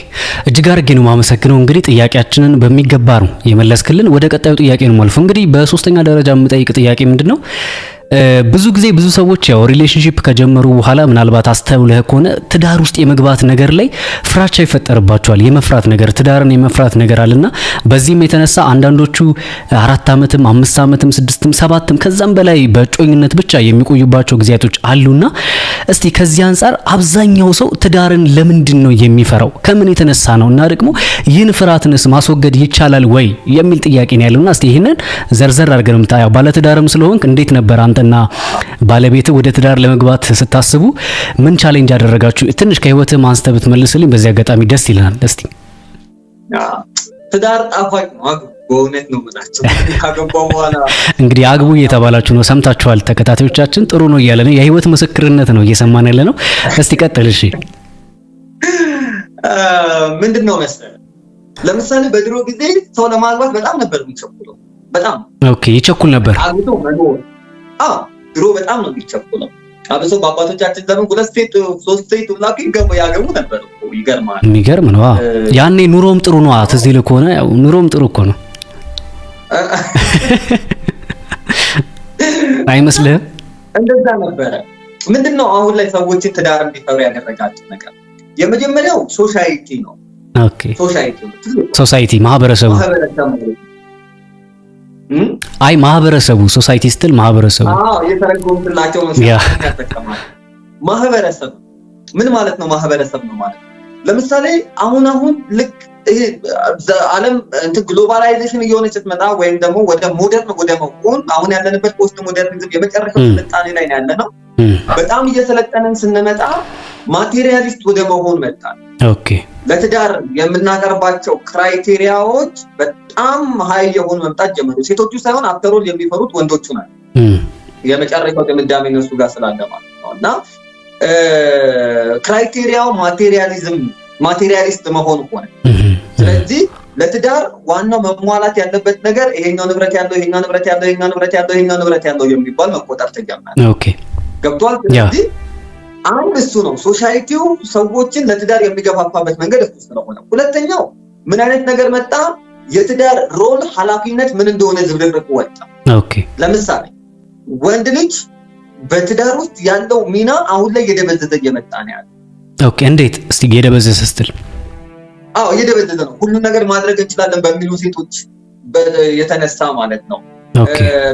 S2: እጅግ አድርጌ ነው የማመሰግነው። እንግዲህ ጥያቄያችንን በሚገባ ነው የመለስክልን። ወደ ቀጣዩ ጥያቄ ነው ማልፈው። እንግዲህ በሶስተኛ ደረጃ የምጠይቅ ጥያቄ ምንድነው ብዙ ጊዜ ብዙ ሰዎች ያው ሪሌሽንሺፕ ከጀመሩ በኋላ ምናልባት አስተውለህ ከሆነ ትዳር ውስጥ የመግባት ነገር ላይ ፍራቻ ይፈጠርባቸዋል። የመፍራት ነገር ትዳርን የመፍራት ነገር አለና በዚህም የተነሳ አንዳንዶቹ 4 ዓመትም 5 ዓመትም 6ም 7ም ከዛም በላይ በጮኝነት ብቻ የሚቆዩባቸው ጊዜያቶች አሉና እስቲ ከዚህ አንፃር አብዛኛው ሰው ትዳርን ለምንድን ነው የሚፈራው? ከምን የተነሳ ነው? እና ደግሞ ይህን ፍርሃትንስ ማስወገድ ይቻላል ወይ የሚል ጥያቄ ነው ያለውና እስቲ ይሄንን ዘርዘር አድርገን ምታያው ባለ ትዳርም ስለሆንክ እንዴት ነበር አንተና ባለቤት ወደ ትዳር ለመግባት ስታስቡ ምን ቻሌንጅ አደረጋችሁ? ትንሽ ከህይወትህ አንስተህ ብትመልስልኝ በዚህ አጋጣሚ ደስ ይለናል። እስቲ
S1: ትዳር ጣፋጭ ነው በእውነት ነው የምላችሁ። ካገባው በኋላ እንግዲህ
S2: አግቡ እየተባላችሁ ነው፣ ሰምታችኋል ተከታታዮቻችን። ጥሩ ነው እያለ ነው፣ የህይወት ምስክርነት ነው እየሰማን ያለ ነው። እስቲ ቀጥል። እሺ
S1: ምንድነው መሰለህ ለምሳሌ በድሮ ጊዜ ሰው ለማግባት በጣም ነበር የሚቸኩለው። በጣም
S2: ኦኬ ይቸኩል ነበር።
S1: አግብቶ መኖር ድሮ በጣም ነው የሚቸኩለው። አብሶ በአባቶቻችን ዘመን 2 ሴት 3 ሴት ሁላ ያገቡ ነበር እኮ። ይገርማል።
S2: የሚገርም ነው። ያኔ ኑሮም ጥሩ ነው። ትዝ ይልህ ከሆነ ያው ኑሮም ጥሩ እኮ ነው አይመስልህም?
S1: እንደዛ ነበረ። ምንድነው አሁን ላይ ሰዎችን ትዳር እንዲፈሩ ያደረጋቸው ነገር? የመጀመሪያው ሶሳይቲ ነው።
S2: ኦኬ ሶሳይቲ ማህበረሰቡ አይ ማህበረሰቡ ሶሳይቲ ስትል ማህበረሰቡ
S1: የተረጎምኩላቸው ነው ያተከማል። ማህበረሰብ ምን ማለት ነው? ማህበረሰብ ነው ማለት ለምሳሌ አሁን ልክ ይሄ ዓለም ግሎባላይዜሽን እየሆነች ስትመጣ ወይም ደግሞ ወደ ሞደርን ወደ መሆን አሁን ያለንበት ፖስት ሞደርኒዝም የመጨረሻው ስልጣኔ ላይ ነው ያለነው። በጣም እየሰለጠንን ስንመጣ ማቴሪያሊስት ወደ መሆን መጣን።
S2: ኦኬ
S1: ለትዳር የምናቀርባቸው ክራይቴሪያዎች በጣም ሃይ የሆኑ መምጣት ጀመሩ። ሴቶቹ ሳይሆን አፍተሮል የሚፈሩት ወንዶቹ ናቸው። የመጨረሻው ድምዳሜ እነሱ ጋር ስላለ ማለት ነው። እና ክራይቴሪያው ማቴሪያሊስት መሆን ሆነ። ስለዚህ ለትዳር ዋናው መሟላት ያለበት ነገር ይሄኛው ንብረት ያለው ይሄኛው ንብረት ያለው ይሄኛው ንብረት ያለው ይሄኛው ንብረት ያለው የሚባል መቆጠር ተጀመረ።
S2: ኦኬ
S1: ገብቷል። ስለዚህ አንድ እሱ ነው ሶሳይቲው ሰዎችን ለትዳር የሚገፋፋበት መንገድ እሱ ስለሆነ። ሁለተኛው ምን አይነት ነገር መጣ? የትዳር ሮል ኃላፊነት ምን እንደሆነ ዝብርቅርቅ ወጣ።
S2: ኦኬ
S1: ለምሳሌ ወንድ ልጅ በትዳር ውስጥ ያለው ሚና አሁን ላይ እየደበዘዘ እየመጣ ነው ያለው።
S2: ኦኬ እንዴት? እስቲ እየደበዘዘ ስትል?
S1: እየደበዘዘ ነው። ሁሉን ነገር ማድረግ እንችላለን በሚሉ ሴቶች የተነሳ ማለት ነው።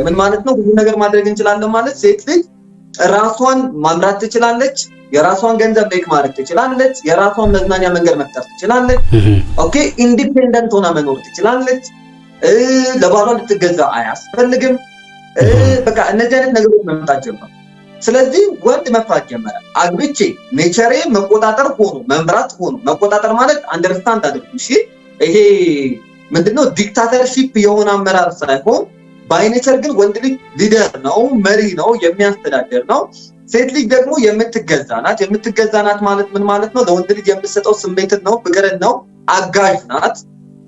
S1: ምን ማለት ነው? ሁሉን ነገር ማድረግ እንችላለን ማለት ሴት ልጅ ራሷን ማምራት ትችላለች፣ የራሷን ገንዘብ ሜክ ማድረግ ትችላለች፣ የራሷን መዝናኛ መንገድ መፍጠር ትችላለች። ኦኬ ኢንዲፔንደንት ሆና መኖር ትችላለች። ለባሏ ልትገዛ አያስፈልግም። በቃ እነዚህ አይነት ነገሮች መምጣት ጀመሩ። ስለዚህ ወንድ መፍራት ጀመረ። አግብቼ ኔቸሬ መቆጣጠር ሆኖ መምራት ሆኖ መቆጣጠር ማለት አንደርስታንድ አድርጉ እሺ። ይሄ ምንድነው ዲክታተርሺፕ የሆነ አመራር ሳይሆን ባይኔቸር ግን ወንድ ልጅ ሊደር ነው፣ መሪ ነው፣ የሚያስተዳድር ነው። ሴት ልጅ ደግሞ የምትገዛ ናት። የምትገዛ ናት ማለት ምን ማለት ነው? ለወንድ ልጅ የምትሰጠው ስሜትን ነው፣ ፍቅርን ነው፣ አጋዥ ናት።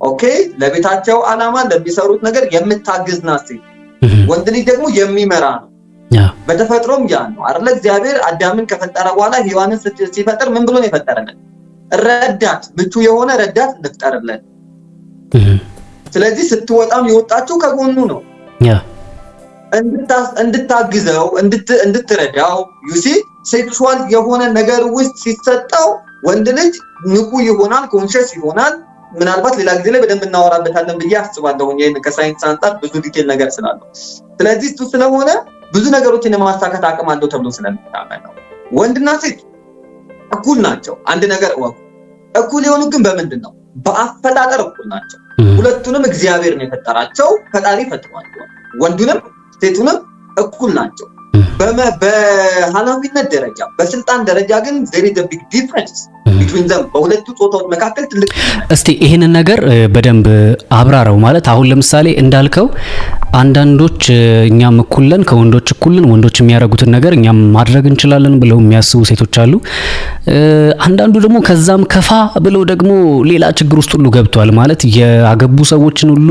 S1: ኦኬ ለቤታቸው ዓላማ ለሚሰሩት ነገር የምታግዝ ናት ሴት። ወንድ ልጅ ደግሞ የሚመራ ነው። በተፈጥሮም ያ ነው አይደል? እግዚአብሔር አዳምን ከፈጠረ በኋላ ሔዋንን ሲፈጥር ምን ብሎ ነው የፈጠረልን? ረዳት፣ ምቹ የሆነ ረዳት እንፍጠርለን። ስለዚህ ስትወጣም የወጣችው ከጎኑ ነው። እንድታግዘው እንድትረዳው ዩሲ ሴክሹዋል የሆነ ነገር ውስጥ ሲሰጠው ወንድ ልጅ ንቁ ይሆናል፣ ኮንሺየስ ይሆናል። ምናልባት ሌላ ጊዜ ላይ በደንብ እናወራበታለን ብዬ አስባለሁ። ይሄን ከሳይንስ አንፃር ብዙ ዲቴል ነገር ስላለው ስለዚህ እሱ ስለሆነ ብዙ ነገሮችን የማስተካከል አቅም አለው ተብሎ ስለሚታመን ነው። ወንድና ሴት እኩል ናቸው። አንድ ነገር እኩል የሆኑ ግን በምንድን ነው? በአፈጣጠር እኩል ናቸው። ሁለቱንም እግዚአብሔር ነው የፈጠራቸው፣ ፈጣሪ ፈጥሯቸው። ወንዱንም ሴቱንም እኩል ናቸው። በኃላፊነት ደረጃ በስልጣን ደረጃ ግን there is a big difference between them በሁለቱ ጾታዎች መካከል ትልቅ።
S2: እስቲ ይሄንን ነገር በደንብ አብራራው። ማለት አሁን ለምሳሌ እንዳልከው አንዳንዶች እኛም እኩልን ከወንዶች እኩልን ወንዶች የሚያደርጉትን ነገር እኛም ማድረግ እንችላለን ብለው የሚያስቡ ሴቶች አሉ። አንዳንዱ ደግሞ ከዛም ከፋ ብለው ደግሞ ሌላ ችግር ውስጥ ሁሉ ገብቷል። ማለት ያገቡ ሰዎችን ሁሉ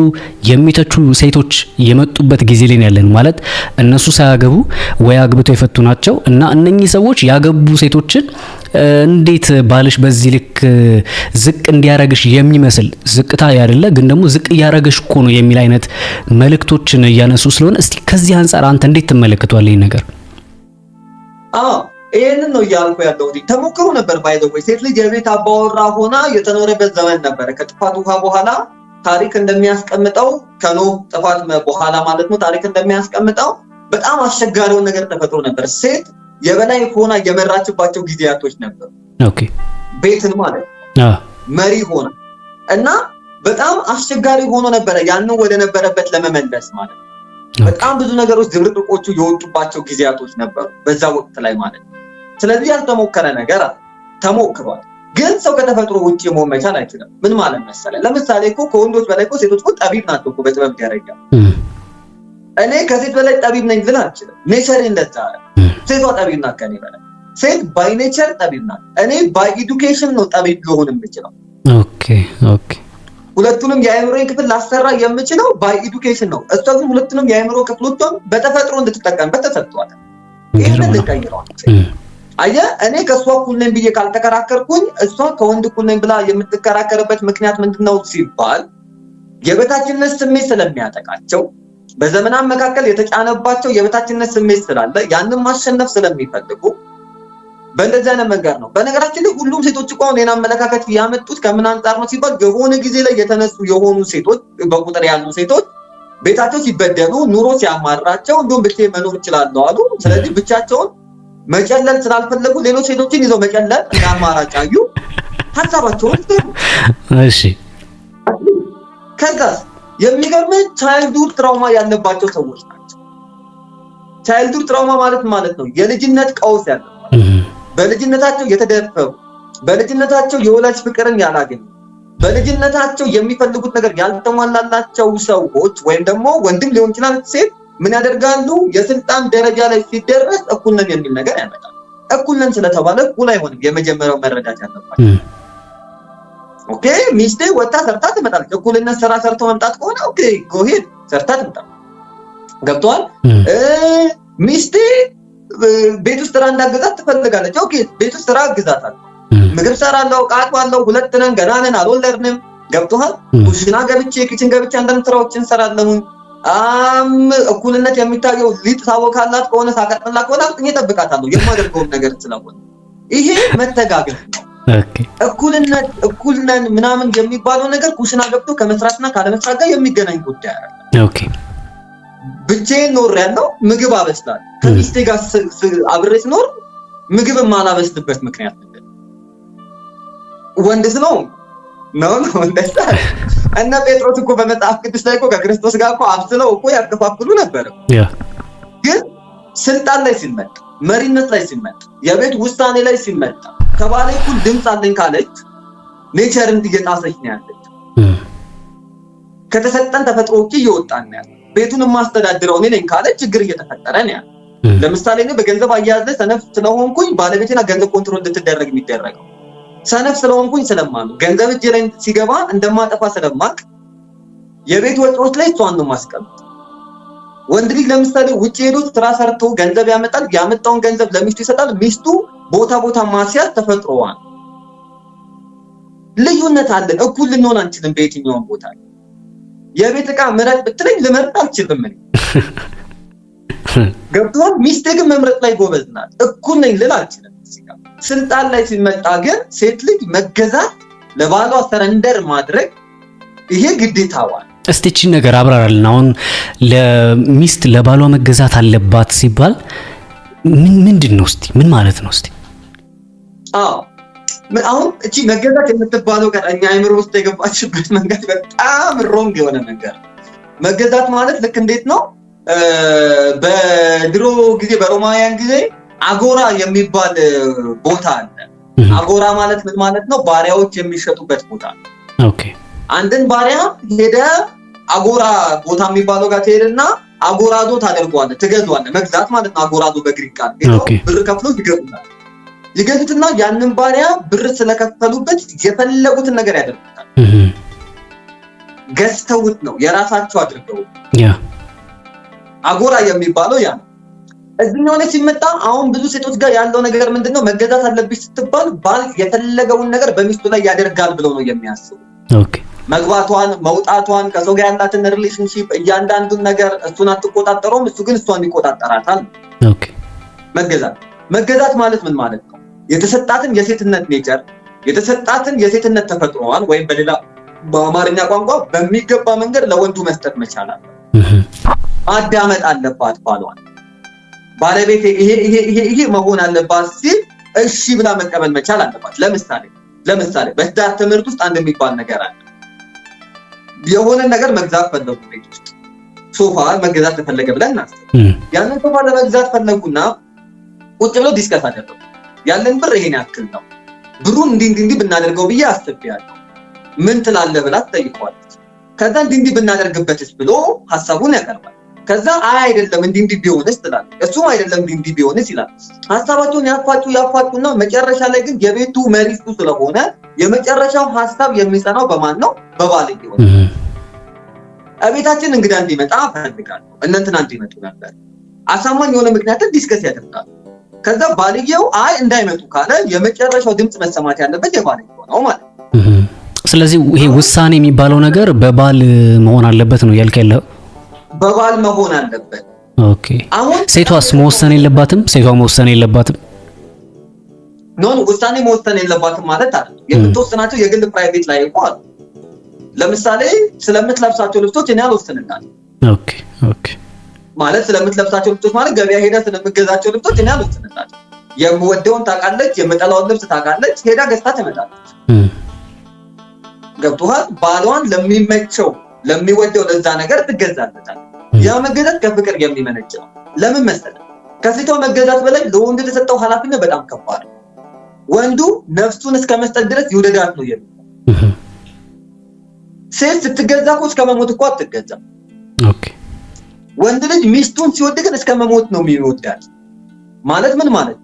S2: የሚተቹ ሴቶች የመጡበት ጊዜ ላይ ያለን። ማለት እነሱ ሳያገቡ ወይ አግብተው የፈቱ ናቸው እና እነኚህ ሰዎች ያገቡ ሴቶችን እንዴት ባልሽ በዚህ ልክ ዝቅ እንዲያረግሽ የሚመስል ዝቅታ ያደለ ግን ደግሞ ዝቅ ያረግሽ እኮ ነው የሚል አይነት መልእክቶችን እያነሱ ስለሆነ እስቲ ከዚህ አንፃር አንተ እንዴት ትመለከቷል ይሄን ነገር?
S1: ይሄንን ነው እያልኩ ያለው። ተሞክሮ ነበር ባይዘው ሴት ልጅ የቤት አባወራ ሆና የተኖረበት ዘመን ነበር። ከጥፋት ውሃ በኋላ ታሪክ እንደሚያስቀምጠው ከኖህ ጥፋት በኋላ ማለት ነው ታሪክ እንደሚያስቀምጠው በጣም አስቸጋሪውን ነገር ተፈጥሮ ነበር። ሴት የበላይ ሆና የመራችባቸው ጊዜያቶች ነበሩ።
S2: ኦኬ
S1: ቤትን ማለት መሪ ሆና እና በጣም አስቸጋሪ ሆኖ ነበረ ያንን ወደ ነበረበት ለመመለስ ማለት ነው። በጣም ብዙ ነገሮች ዝብርቅርቆቹ የወጡባቸው ጊዜያቶች ነበሩ በዛ ወቅት ላይ ማለት ነው። ስለዚህ ያልተሞከረ ነገር ተሞክሯል። ግን ሰው ከተፈጥሮ ውጪ መሆን መቻል አይችልም። ምን ማለት መሰለህ? ለምሳሌ እኮ ከወንዶች በላይ እኮ ሴቶች እኮ ጠቢብ ናቸው እኮ በጥበብ ደረጃ። እኔ ከሴት በላይ ጠቢብ ነኝ ልል አልችልም። ኔቸር እንደዛ አይደል? ሴቷ ጠቢብ ናት ከኔ በላይ። ሴት ባይ ኔቸር ጠቢብ ናት። እኔ ባይ ኤዱኬሽን ነው ጠቢብ ልሆን የምችለው።
S2: ኦኬ ኦኬ።
S1: ሁለቱንም የአእምሮዬን ክፍል ላሰራ የምችለው ባይ ኤዱኬሽን ነው። እሷ ግን ሁለቱንም የአእምሮ ክፍሎቿን በተፈጥሮ እንድትጠቀምበት ተሰጥቷል። ይሄንን ልቀይረው አየህ፣ እኔ ከእሷ እኩል ነኝ ብዬ ካልተከራከርኩኝ እሷ ከወንድ እኩል ነኝ ብላ የምትከራከርበት ምክንያት ምንድነው ሲባል የበታችነት ስሜት ስለሚያጠቃቸው በዘመናት መካከል የተጫነባቸው የበታችነት ስሜት ስላለ ያንን ማሸነፍ ስለሚፈልጉ በእንደዚህ አይነት መንገድ ነው። በነገራችን ላይ ሁሉም ሴቶች እኮ የኔን አመለካከት ያመጡት ከምን አንፃር ነው ሲባል የሆነ ጊዜ ላይ የተነሱ የሆኑ ሴቶች በቁጥር ያሉ ሴቶች ቤታቸው ሲበደሉ ኑሮ ሲያማራቸው እንደውም ብቻዬን መኖር እችላለሁ አሉ። ስለዚህ ብቻቸውን መጨለል ስላልፈለጉ ሌሎች ሴቶችን ይዘው መጨለል እንደ አማራጭ አዩ። ሀሳባቸውን
S2: እሺ
S1: ከዛስ የሚገርምህ ቻይልድሁድ ትራውማ ያለባቸው ሰዎች ናቸው። ቻይልድሁድ ትራውማ ማለት ነው የልጅነት ቀውስ ያለው በልጅነታቸው የተደፈሩ በልጅነታቸው የወላጅ ፍቅርን ያላገኙ በልጅነታቸው የሚፈልጉት ነገር ያልተሟላላቸው ሰዎች ወይም ደግሞ ወንድም ሊሆን ይችላል ሴት ምን ያደርጋሉ? የስልጣን ደረጃ ላይ ሲደረስ እኩል ነን የሚል ነገር ያመጣል። እኩል ነን ስለተባለ እኩል አይሆንም። የመጀመሪያው መረዳት ያለባቸው ኦኬ፣ ሚስቴ ወጣ ሰርታ ትመጣለች። እኩልነት ስራ ሰርቶ መምጣት ከሆነ ኦኬ ጎ ሄድ ሰርታ ትምጣ። ገብቷል? ሚስቴ ቤት ውስጥ ስራ እንዳገዛት ትፈልጋለች። ኦኬ ቤት ውስጥ ስራ አግዛታለሁ። ምግብ ሰራለሁ፣ ቃጥዋለሁ፣ ሁለት ነን ገና ነን አልወለድንም። ገብቷል? ኩሽና ገብቼ ኪችን ገብቼ አንዳንድ ስራዎችን ሰራለሁ። እኩልነት የሚታየው ሊጥ ሳወካላት ከሆነ ሳቀጥላ ከሆነ አጥኜ እጠብቃታለሁ የማደርገውን ነገር ስለሆነ ይሄ መተጋገዝ ነው።
S2: ኦኬ
S1: እኩልነት እኩልነን ምናምን የሚባለው ነገር ኩሽና ገብቶ ከመስራትና ካለመስራት ጋር የሚገናኝ ጉዳይ አይደለም።
S2: ኦኬ
S1: ብቻዬን ኖሬያለሁ፣ ምግብ አበስላለሁ። ከሚስቴ ጋር አብሬ ስኖር ምግብ የማላበስልበት ምክንያት ምንድን ነው? ወንድ ስለሆንኩ ነው እንደዛ። እነ ጴጥሮስ እኮ በመጽሐፍ ቅዱስ ላይ እኮ ከክርስቶስ ጋር እኮ አብስለው እኮ ያከፋፍሉ ነበር። ግን ስልጣን ላይ ሲመጣ፣ መሪነት ላይ ሲመጣ፣ የቤት ውሳኔ ላይ ሲመጣ ከባሌ እኩል ድምፅ አለኝ ካለች ኔቸርን እየጣሰች ነው ያለች። ከተሰጠን ተፈጥሮ ውጪ እየወጣን ነው ያለው። ቤቱን የማስተዳድረው እኔ ነኝ ካለች ችግር እየተፈጠረ ነው ያለው። ለምሳሌ እኔ በገንዘብ አያያዝ ላይ ሰነፍ ስለሆንኩኝ ባለቤቴና ገንዘብ ኮንትሮል እንድትደረግ የሚደረገው ሰነፍ ስለሆንኩኝ ስለማኑ ገንዘብ እጄ ላይ ሲገባ እንደማጠፋ ስለማቅ የቤት ወጪዎች ላይ እሷን ነው ማስቀመጥ። ወንድ ልጅ ለምሳሌ ውጪ ሄዶ ስራ ሰርቶ ገንዘብ ያመጣል። ያመጣውን ገንዘብ ለሚስቱ ይሰጣል። ሚስቱ ቦታ ማስያዝ ተፈጥሮዋን። ልዩነት አለን። እኩል ልንሆን አንችልም በየትኛውም ቦታ። የቤት ዕቃ ምረጥ ብትለኝ ልመርጥ አልችልም እኔ። ገብቶሃል? ሚስቴ ግን መምረጥ ላይ ጎበዝ ናት። እኩል ነኝ ልል አልችልም። ስልጣን ላይ ሲመጣ ግን ሴት ልጅ መገዛት፣ ለባሏ ሰረንደር ማድረግ ይሄ ግዴታዋ።
S2: እስቲ እቺን ነገር አብራራልን። አሁን ለሚስት ለባሏ መገዛት አለባት ሲባል ምንድን ነው? እስቲ ምን ማለት ነው? እስቲ
S1: አሁን እቺ መገዛት የምትባለው ቀን እኛ አይምሮ ውስጥ የገባችበት መንገድ በጣም ሮንግ የሆነ መንገድ። መገዛት ማለት ልክ እንዴት ነው? በድሮ ጊዜ በሮማውያን ጊዜ አጎራ የሚባል ቦታ አለ። አጎራ ማለት ምን ማለት ነው? ባሪያዎች የሚሸጡበት ቦታ።
S2: ኦኬ።
S1: አንድን ባሪያ ሄደ አጎራ ቦታ የሚባለው ጋር ትሄድና አጎራዶ ታደርገዋለህ፣ ትገዛዋለህ። መግዛት ማለት ነው አጎራዶ በግሪክ ቃል ብር ከፍሎ ይገዙታል። ይገዙትና ያንን ባሪያ ብር ስለከፈሉበት የፈለጉትን ነገር ያደርጉታል። ገዝተውት ነው የራሳቸው አድርገው። አጎራ የሚባለው ያ ነው። እዚህኛው ላይ ሲመጣ አሁን ብዙ ሴቶች ጋር ያለው ነገር ምንድነው? መገዛት አለብሽ ስትባል ባል የፈለገውን ነገር በሚስቱ ላይ ያደርጋል ብለው ነው የሚያስቡ።
S2: ኦኬ።
S1: መግባቷን፣ መውጣቷን፣ ከሰው ጋር ያላትን ሪሌሽንሺፕ እያንዳንዱን ነገር እሱን አትቆጣጠረውም፣ እሱ ግን እሷን ይቆጣጠራታል።
S2: ኦኬ።
S1: መገዛት ማለት ምን ማለት ነው? የተሰጣትን የሴትነት ኔቸር፣ የተሰጣትን የሴትነት ተፈጥሮዋን ወይም በሌላ በአማርኛ ቋንቋ በሚገባ መንገድ ለወንዱ መስጠት መቻል አለ። ማዳመጥ አለባት ባሏን። ባለቤቴ ይሄ መሆን አለባት ሲል እሺ ብላ መቀበል መቻል አለባት። ለምሳሌ በትዳር ትምህርት ውስጥ አንድ የሚባል ነገር አለ። የሆነ ነገር መግዛት ፈለጉ፣ ቤት ውስጥ ሶፋ መገዛት ተፈለገ ብለን እናስብ። ያንን ሶፋ ለመግዛት ፈለጉና ቁጭ ብለው ዲስከስ አደረጉ። ያለን ብር ይሄን ያክል ነው፣ ብሩን እንዲህ ብናደርገው ብዬ አስቤያለሁ፣ ምን ትላለህ ብላ ትጠይቀዋለች። ከዛ እንዲህ ብናደርግበትስ ብሎ ሐሳቡን ያቀርባል። ከዛ አይደለም እንዲህ ቢሆንስ ትላለች፣ እሱም አይደለም እንዲህ ቢሆንስ ይላል። ሐሳባቸውን ያፋጩና መጨረሻ ላይ ግን የቤቱ መሪ እሱ ስለሆነ የመጨረሻው ሐሳብ የሚጸናው በማን ነው? በባልየው ነው። እቤታችን እንግዳ እንዲመጣ ፈልጋለሁ፣ እንትና እንዲመጡ ነበር። አሳማኝ የሆነ ምክንያትን ዲስከስ ያደርጋሉ። ከዛ ባልየው አይ እንዳይመጡ ካለ የመጨረሻው ድምጽ መሰማት ያለበት የባልየው ነው ማለት ነው።
S2: ስለዚህ ይሄ ውሳኔ የሚባለው ነገር በባል መሆን አለበት ነው ያልከኝ?
S1: በባል መሆን አለበት።
S2: ኦኬ። አሁን ሴቷስ መወሰን የለባትም? ሴቷ መወሰን የለባትም?
S1: ውሳኔ መወሰን የለባትም ማለት አይደለም። የምትወስናቸው የግል ፕራይቬት ላይ አሉ። ለምሳሌ ስለምትለብሳቸው ልብሶች እኔ አልወስንላትም።
S2: ኦኬ።
S1: ማለት ስለምትለብሳቸው ልብሶች ማለት ገበያ ሄዳ ስለምትገዛቸው ልብሶች እኔ አልወስንላትም። የምወደውን ታውቃለች፣ የምጠላውን ልብስ ታውቃለች፣ ሄዳ ገዝታ ትመጣለች። ገብቶሃል? ባሏን ለሚመቸው ለሚወደው ለዛ ነገር ትገዛለታለች። ያ መገዛት ከፍቅር የሚመነጭ ነው። ለምን መሰለህ? ከሴቷ መገዛት በላይ ለወንዱ የተሰጠው ኃላፊነት በጣም ከባድ ነው። ወንዱ ነፍሱን እስከ መስጠት ድረስ ይውደዳት ነው የሚለው። ሴት ስትገዛ እኮ እስከ መሞት እኮ አትገዛም።
S2: ኦኬ።
S1: ወንድ ልጅ ሚስቱን ሲወድ ግን እስከ መሞት ነው የሚወዳት። ማለት ምን ማለት ነው?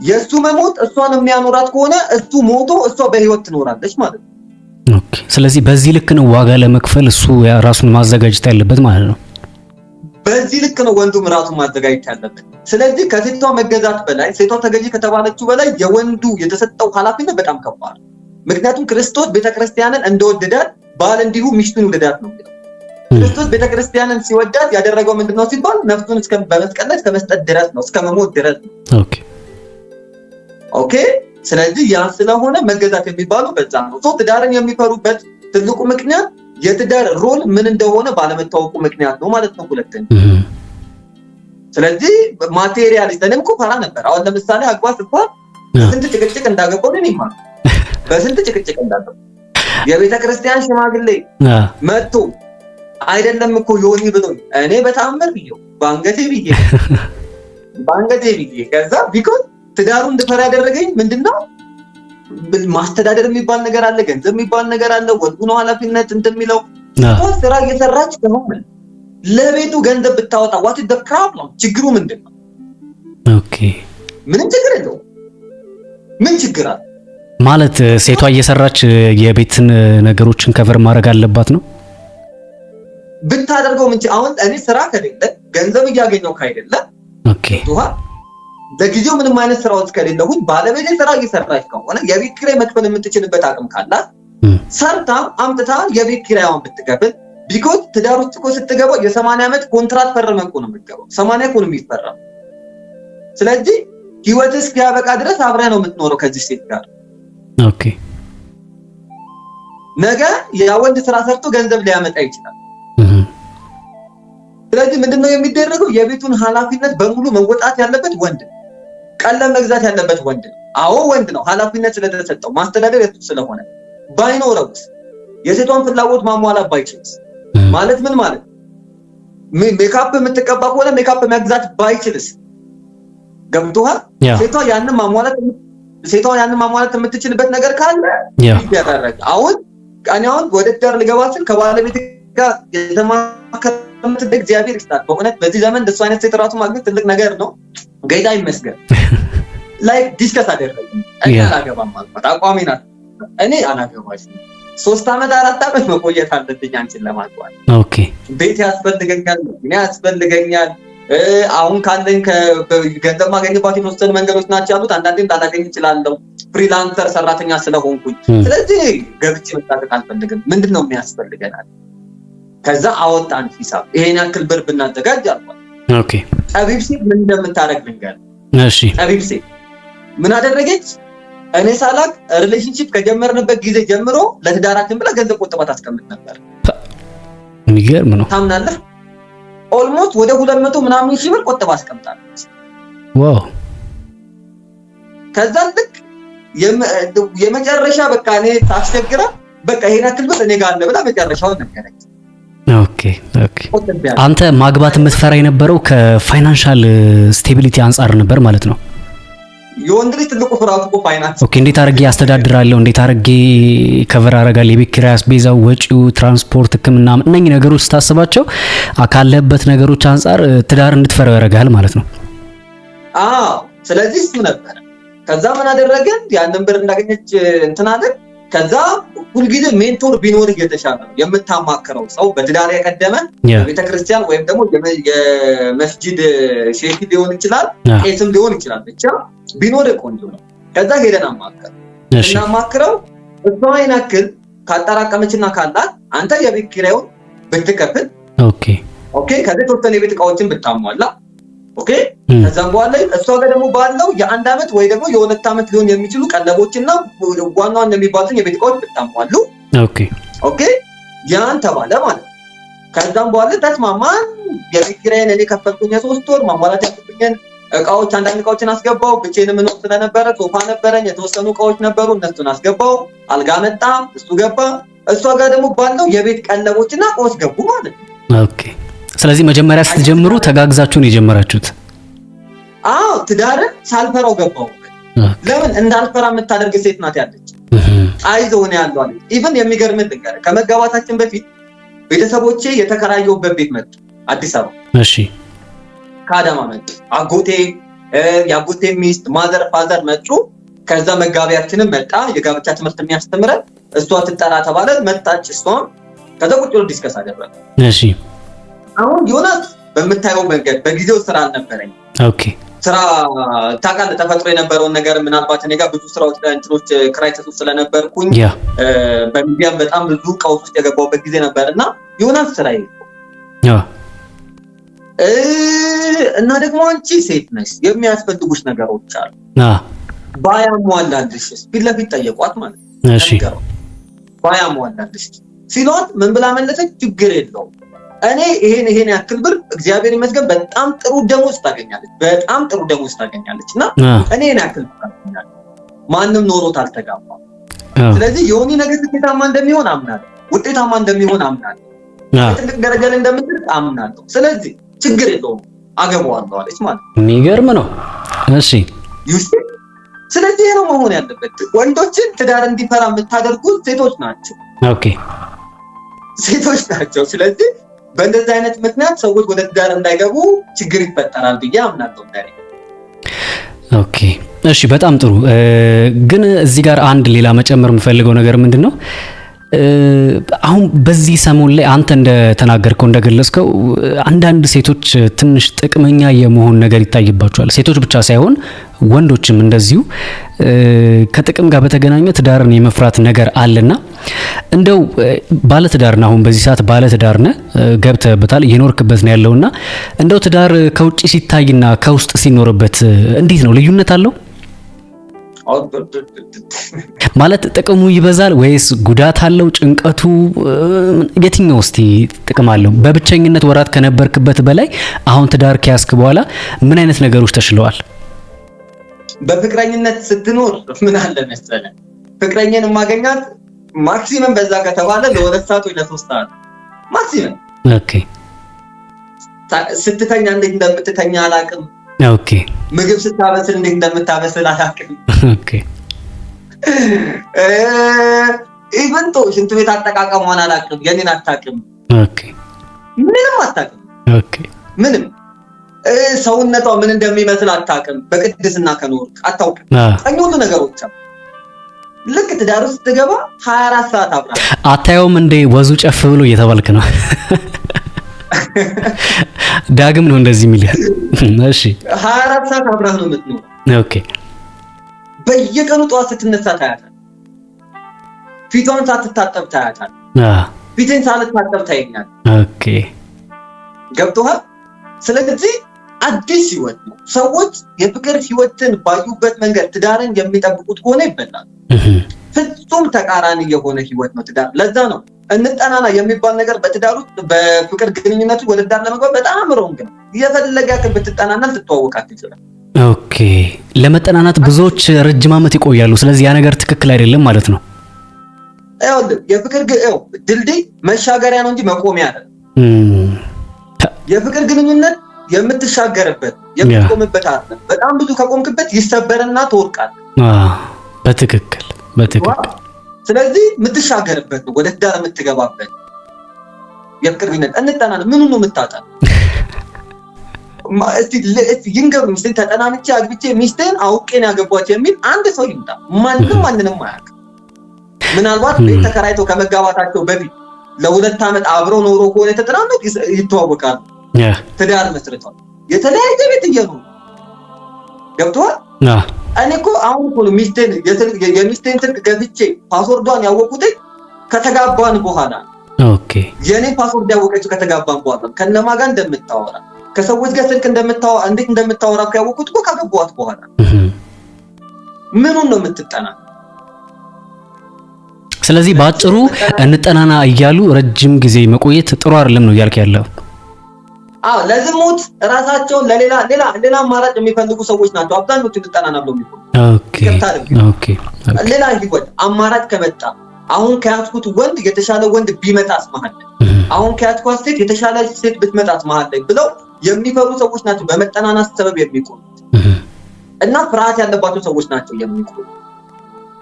S1: የእሱ መሞት እሷን የሚያኖራት ከሆነ እሱ ሞቶ እሷ በህይወት ትኖራለች ማለት ነው።
S2: ኦኬ። ስለዚህ በዚህ ልክ ነው ዋጋ ለመክፈል እሱ ራሱን ማዘጋጀት ያለበት ማለት ነው።
S1: በዚህ ልክ ነው ወንዱም ራሱን ማዘጋጀት ያለበት። ስለዚህ ከሴቷ መገዛት በላይ ሴቷ ተገዢ ከተባለችው በላይ የወንዱ የተሰጠው ኃላፊነት በጣም ከባድ ነው። ምክንያቱም ክርስቶስ ቤተክርስቲያንን እንደወደዳት ባል እንዲሁ ሚስቱን ይወደዳት ነው የሚለው። ክርስቶስ ቤተክርስቲያንን ሲወዳት ያደረገው ምንድነው ሲባል ነፍሱን በመስቀል ላይ እስከ መስጠት ድረስ ነው፣ እስከ መሞት ድረስ ነው። ኦኬ። ስለዚህ ያ ስለሆነ መገዛት የሚባለው በዛ ነው። ትዳርን የሚፈሩበት ትልቁ ምክንያት የትዳር ሮል ምን እንደሆነ ባለመታወቁ ምክንያት ነው ማለት ነው። ሁለተኛ ስለዚህ ማቴሪያሊስት እኔም እኮ ፈራ ነበር። አሁን ለምሳሌ አግባ ስባል በስንት ጭቅጭቅ እንዳገባው እኔ ማለት በስንት ጭቅጭቅ እንዳገባው የቤተክርስቲያን ሽማግሌ መጥቶ አይደለም እኮ ዮኒ ብሎኝ እኔ በታምር ብዬው ባንገቴ ብዬ ከዛ ቢኮዝ ትዳሩ እንድፈራ ያደረገኝ ምንድነው? ማስተዳደር የሚባል ነገር አለ፣ ገንዘብ የሚባል ነገር አለ። ወንዱ ነው ኃላፊነት እንደሚለው ስራ እየሰራች ከሆነ ለቤቱ ገንዘብ ብታወጣ what is the problem? ችግሩ ምንድነው?
S2: ኦኬ።
S1: ምንም ችግር የለውም። ምን ችግር አለ
S2: ማለት ሴቷ እየሰራች የቤትን ነገሮችን ከቨር ማድረግ አለባት ነው
S1: ብታደርገው። ምን አሁን እኔ ስራ ከሌለ ገንዘብ እያገኘው ካይደለ
S2: ኦኬ
S1: ለጊዜው ምንም አይነት ስራዎች ከሌለሁኝ ባለቤቴ ስራ እየሰራች ከሆነ የቤት ኪራይ መክፈል የምትችልበት አቅም ካላት ሰርታ አምጥታ የቤት ኪራይዋን ብትከፍል። ቢኮዝ ትዳር ውስጥ እኮ ስትገባ የ80 ዓመት ኮንትራት ፈርመህ እኮ ነው የምትገባው። 80 እኮ ነው የሚፈረም። ስለዚህ ህይወትህ እስኪያበቃ ድረስ አብረህ ነው የምትኖረው ከዚህ ሴት ጋር።
S2: ኦኬ።
S1: ነገ ያ ወንድ ስራ ሰርቶ ገንዘብ ሊያመጣ ይችላል። ስለዚህ ምንድነው የሚደረገው? የቤቱን ኃላፊነት በሙሉ መወጣት ያለበት ወንድ ነው። ቀለም መግዛት ያለበት ወንድ ነው። አዎ ወንድ ነው፣ ኃላፊነት ስለተሰጠው ማስተዳደር የሱ ስለሆነ። ባይኖረውስ የሴቷን ፍላጎት ማሟላት ባይችልስ? ማለት ምን ማለት ሜካፕ የምትቀባ ከሆነ ሜካፕ መግዛት ባይችልስ? ገብቶሃል? ሴቷ ያንን ማሟላት የምትችልበት ነገር ካለ ይደረግ። አሁን ወደ ትዳር ልገባ ስል ከባለቤት ጋር የተማከረበት እግዚአብሔር ይስጣት። በእውነት በዚህ ዘመን እንደሱ አይነት ሴት ራሱ ማግኘት ትልቅ ነገር ነው። ጌታ ይመስገን። ላይ ዲስከስ አደረግን። እኔ አላገባም ማለት አቋሜ ናት። እኔ አላገባሽም 3 ዓመት 4 ዓመት መቆየት አለብኝ አንቺን ለማግባት።
S2: ኦኬ
S1: ቤት ያስፈልገኛል፣ እኔ ያስፈልገኛል። አሁን ካለኝ ገንዘብ ማገኝባቸው የተወሰኑ መንገዶች ናቸው ያሉት። አንዳንዴም ላላገኝ እችላለሁ ፍሪላንሰር ሰራተኛ ስለሆንኩኝ። ስለዚህ ገብቼ መጣጣቅ አልፈልግም። ምንድነው የሚያስፈልገናል? ከዛ አወጣን ሂሳብ። ይሄን ያክል ብር ብናዘጋጅ አልኳት።
S2: ኦኬ
S1: ጠቢብ ሴት ምን እንደምታረግ ልንገር።
S2: እሺ
S1: ጠቢብ ሴት ምን አደረገች? እኔ ሳላቅ ሪሌሽንሺፕ ከጀመርንበት ጊዜ ጀምሮ ለትዳራችን ብላ ገንዘብ ቆጥባ ታስቀምጥ ነበር።
S2: የሚገርም ነው።
S1: ታምናለህ? ኦልሞስት ወደ 200 ምናምን ሺህ ብር ቆጥባ አስቀምጣለች።
S2: ዋው።
S1: ከዛ ልክ የመጨረሻ በቃ እኔ ታስቸግራ በቃ ይሄን ያክል ብር እኔ ጋር አለ ብላ መጨረሻውን ነገረች።
S2: ኦኬ አንተ ማግባት የምትፈራ የነበረው ከፋይናንሻል ስቴቢሊቲ አንፃር ነበር ማለት ነው?
S1: የወንድ ልጅ ትልቁ ፍርሃቱ እኮ ፋይናንስ።
S2: ኦኬ እንዴት አድርጌ አስተዳድራለሁ፣ እንዴት አድርጌ ከቨር አደርጋለሁ፣ የቤት ኪራይ፣ አስቤዛው፣ ወጪው፣ ትራንስፖርት፣ ሕክምና እነኚህ ነገሮች ስታስባቸው ካለበት ነገሮች አንፃር ትዳር እንድትፈራው ያደርጋል ማለት ነው።
S1: አዎ ስለዚህ እሱ ነበር። ከዛ ምን አደረገን? ያንን ብር እንዳገኘች እንትን አለ። ከዛ ሁልጊዜ ሜንቶር ቢኖር የተሻለ ነው። የምታማክረው ሰው በትዳር የቀደመ ቤተክርስቲያን ወይም ደግሞ የመስጂድ ሼክ ሊሆን ይችላል፣ ቄስም ሊሆን ይችላል። ብቻ ቢኖር ቆንጆ ነው። ከዛ ሄደን እናማክረው። እሷ አይናክል ካጠራቀመችና ካላት አንተ የቤት ኪራዩን ብትከፍል ኦኬ ከዚህ ተወሰነ የቤት እቃዎችን ብታሟላ ኦኬ። ከዛም በኋላ እሷ ጋር ደግሞ ባለው የ1 ዓመት ወይ ደግሞ የ2 ዓመት ሊሆን የሚችሉ ቀለቦችና ዋናው እንደሚባሉትን የቤት እቃዎች ብታሟሉ ኦኬ ያን ተባለ ማለት ነው። ከዛም በኋላ ተስማማን። የቤት ኪራይን እኔ ከፈልኩኝ የ3 ወር ማሟላት ያለብኝን እቃዎች አንዳንድ እቃዎችን አስገባው። ብቻዬን ምን ወስደ ነበረ፣ ሶፋ ነበረኝ፣ የተወሰኑ እቃዎች ነበሩ፣ እነሱን አስገባው። አልጋ መጣ፣ እሱ ገባ። እሷ ጋር ደግሞ ባለው የቤት ቀለቦችና እቃዎች ገቡ ማለት ነው።
S2: ኦኬ ስለዚህ መጀመሪያ ስትጀምሩ ተጋግዛችሁ ነው የጀመራችሁት?
S1: አዎ ትዳርን ሳልፈራው ገባው። ለምን እንዳልፈራ የምታደርግ ሴት ናት ያለች። አይዞህ ነው ያለው አለ። ኢቭን የሚገርም ነገር ከመጋባታችን በፊት ቤተሰቦቼ የተከራየውበት ቤት መጡ አዲስ አበባ።
S2: እሺ
S1: ከአዳማ መጡ። አጎቴ ያጎቴ ሚስት ማዘር ፋዘር መጡ። ከዛ መጋቢያችንን መጣ። የጋብቻ ትምህርት የሚያስተምረን እሷ ትጠራ ተባለ። መጣች እሷ። ከዛ ቁጭ ብሎ ዲስከስ አደረገ።
S2: እሺ
S1: አሁን ዮናስ በምታየው መንገድ በጊዜው ስራ አልነበረኝ።
S2: ኦኬ
S1: ስራ ታውቃለህ፣ ተፈጥሮ የነበረውን ነገር ምናልባት እኔ ጋር ብዙ ስራዎች እንትኖች ክራይሲስ ውስጥ ስለነበርኩኝ በሚዲያም በጣም ብዙ ቀውስ ውስጥ የገባሁበት ጊዜ ነበርና ዮናስ ስራ እና ደግሞ አንቺ ሴት ነሽ የሚያስፈልጉሽ ነገሮች አሉ ባያሟላልሽ ፊት ለፊት ጠየቋት ማለት ነው።
S2: እሺ
S1: ባያሟላልሽ ሲሏት ምን ብላ መለሰች? ችግር የለውም እኔ ይሄን ያክል ብር እግዚአብሔር ይመስገን በጣም ጥሩ ደሞዝ ታገኛለች፣ በጣም ጥሩ ደሞዝ ታገኛለች እና እኔ ይሄን ያክል ታገኛለች። ማንም ኖሮት አልተጋባም። ስለዚህ የሆነ ነገር ስኬታማ እንደሚሆን አምናለሁ፣ ውጤታማ እንደሚሆን አምናለሁ፣ ትልቅ ደረጃ ላይ እንደምትደርስ አምናለሁ። ስለዚህ ችግር የለውም አገባዋለሁ አለች ማለት ነው።
S2: የሚገርም ነው። እሺ
S1: ስለዚህ ይሄ ነው መሆን ያለበት። ወንዶችን ትዳር እንዲፈራ የምታደርጉት ሴቶች ናቸው።
S2: ኦኬ
S1: ሴቶች ናቸው። ስለዚህ በእንደዚህ አይነት ምክንያት ሰዎች ወደ ትዳር እንዳይገቡ ችግር ይፈጠራል ብዬ አምናለሁ።
S2: ኦኬ እሺ በጣም ጥሩ። ግን እዚህ ጋር አንድ ሌላ መጨመር የምፈልገው ነገር ምንድነው? አሁን በዚህ ሰሞን ላይ አንተ እንደተናገርከው እንደገለጽከው አንዳንድ ሴቶች ትንሽ ጥቅመኛ የመሆን ነገር ይታይባቸዋል። ሴቶች ብቻ ሳይሆን ወንዶችም እንደዚሁ ከጥቅም ጋር በተገናኘ ትዳርን የመፍራት ነገር አለና እንደው ባለትዳርና አሁን በዚህ ሰዓት ባለትዳርነ ገብተህበታል እየኖርክበት ነው ያለውና እንደው ትዳር ከውጪ ሲታይና ከውስጥ ሲኖርበት እንዴት ነው? ልዩነት አለው ማለት ጥቅሙ ይበዛል ወይስ ጉዳት አለው? ጭንቀቱ የትኛው እስቲ ጥቅም አለው? በብቸኝነት ወራት ከነበርክበት በላይ አሁን ትዳር ከያዝክ በኋላ ምን አይነት ነገሮች ተሽለዋል?
S1: በፍቅረኝነት ስትኖር ምን አለ መሰለህ ፍቅረኛን ማገኛት ማክሲመም በዛ ከተባለ ለ2 ሰዓት ወይ ለ3 ሰዓት ማክሲመም።
S2: ኦኬ
S1: ስትተኛ እንዴት እንደምትተኛ አላውቅም።
S2: ኦኬ
S1: ምግብ ስታበስል እንዴት እንደምታበስል አላውቅም።
S2: ኦኬ
S1: ኢቨን ሽንት ቤት አጠቃቀሟን አላውቅም። የኔን አታውቅም።
S2: ኦኬ
S1: ምንም አታውቅም።
S2: ኦኬ
S1: ምንም ሰውነቷ ምን እንደሚመስል አታውቅም። በቅድስና ከኖርክ አታውቅም። ሁሉ ነገሮች ልክ ትዳር ውስጥ ትገባ 24 ሰዓት አብራ
S2: አታየውም እንዴ ወዙ ጨፍ ብሎ እየተባልክ ነው። ዳግም ነው እንደዚህ የሚል። እሺ
S1: 24 ሰዓት አብራ ነው የምትኖር።
S2: ኦኬ
S1: በየቀኑ ጠዋት ስትነሳ ታያታል። ፊቷን ሳትታጠብ ታያታል። ፊቴን ሳልታጠብ ታየኛል።
S2: ኦኬ
S1: ገብቶሃል? ስለዚህ አዲስ ህይወት ነው። ሰዎች የፍቅር ህይወትን ባዩበት መንገድ ትዳርን የሚጠብቁት ከሆነ ይበላል። ፍጹም ተቃራኒ የሆነ ህይወት ነው ትዳር። ለዛ ነው እንጠናና የሚባል ነገር በትዳር ውስጥ በፍቅር ግንኙነቱ ወደ ትዳር ለመግባት በጣም ሮንግ ነው። የፈለገ ያክል ብትጠናና ልትተዋወቃት ይችላል።
S2: ኦኬ ለመጠናናት ብዙዎች ረጅም ዓመት ይቆያሉ። ስለዚህ ያ ነገር ትክክል አይደለም ማለት ነው።
S1: የፍቅር ድልድይ መሻገሪያ ነው እንጂ መቆሚያ አይደለም። የፍቅር ግንኙነት የምትሻገርበት የምትቆምበት አይደለም። በጣም ብዙ ከቆምክበት ይሰበርና ትወርቃለህ።
S2: በትክክል።
S1: ስለዚህ የምትሻገርበት ነው፣ ወደ ትዳር የምትገባበት የፍቅር ግንኙነት። እንጠናና ምን ነው የምታጣው? እስቲ ይንገሩኝ። እስቲ ተጠናንቼ አግብቼ ሚስቴን አውቄን ያገቧት የሚል አንድ ሰው ይምጣ። ማንንም አያውቅም። ምናልባት ቤት ተከራይተው ከመጋባታቸው በፊት ለ2 ዓመት አብረው ኖሮ ከሆነ የተጠናኑት ይተዋወቃሉ። ትዳር መስርተው የተለያየ ቤት እየኖሩ ገብቶሃል? እኔ እኮ አሁን እኮ የሚስቴን ስልክ ገብቼ ፓስወርዷን ያወቁት ከተጋባን በኋላ።
S2: ኦኬ
S1: የኔ ፓስወርድ ያወቀችው ከተጋባን በኋላ ከነማ ጋር እንደምታወራ ከሰዎች ጋር ስልክ እንዴት እንደምታወራ ያወቁት እኮ ካገባዋት በኋላ። ምኑን ነው የምትጠና?
S2: ስለዚህ ባጭሩ እንጠናና እያሉ ረጅም ጊዜ መቆየት ጥሩ አይደለም ነው እያልክ ያለው?
S1: ለዝሙት ራሳቸውን ሌላ አማራጭ የሚፈልጉ ሰዎች ናቸው አብዛኞቹ እንጠናና ብለው የሚቆዩ። ኦኬ ሌላ ህይወት አማራጭ ከመጣ አሁን ከያዝኩት ወንድ የተሻለ ወንድ ቢመጣስ መሀል አሁን ከያዝኳት ሴት የተሻለ ሴት ብትመጣስ መሀል ብለው የሚፈሩ ሰዎች ናቸው በመጠናናት ሰበብ የሚቆዩት እና ፍርሃት ያለባቸው ሰዎች ናቸው የሚቆዩ።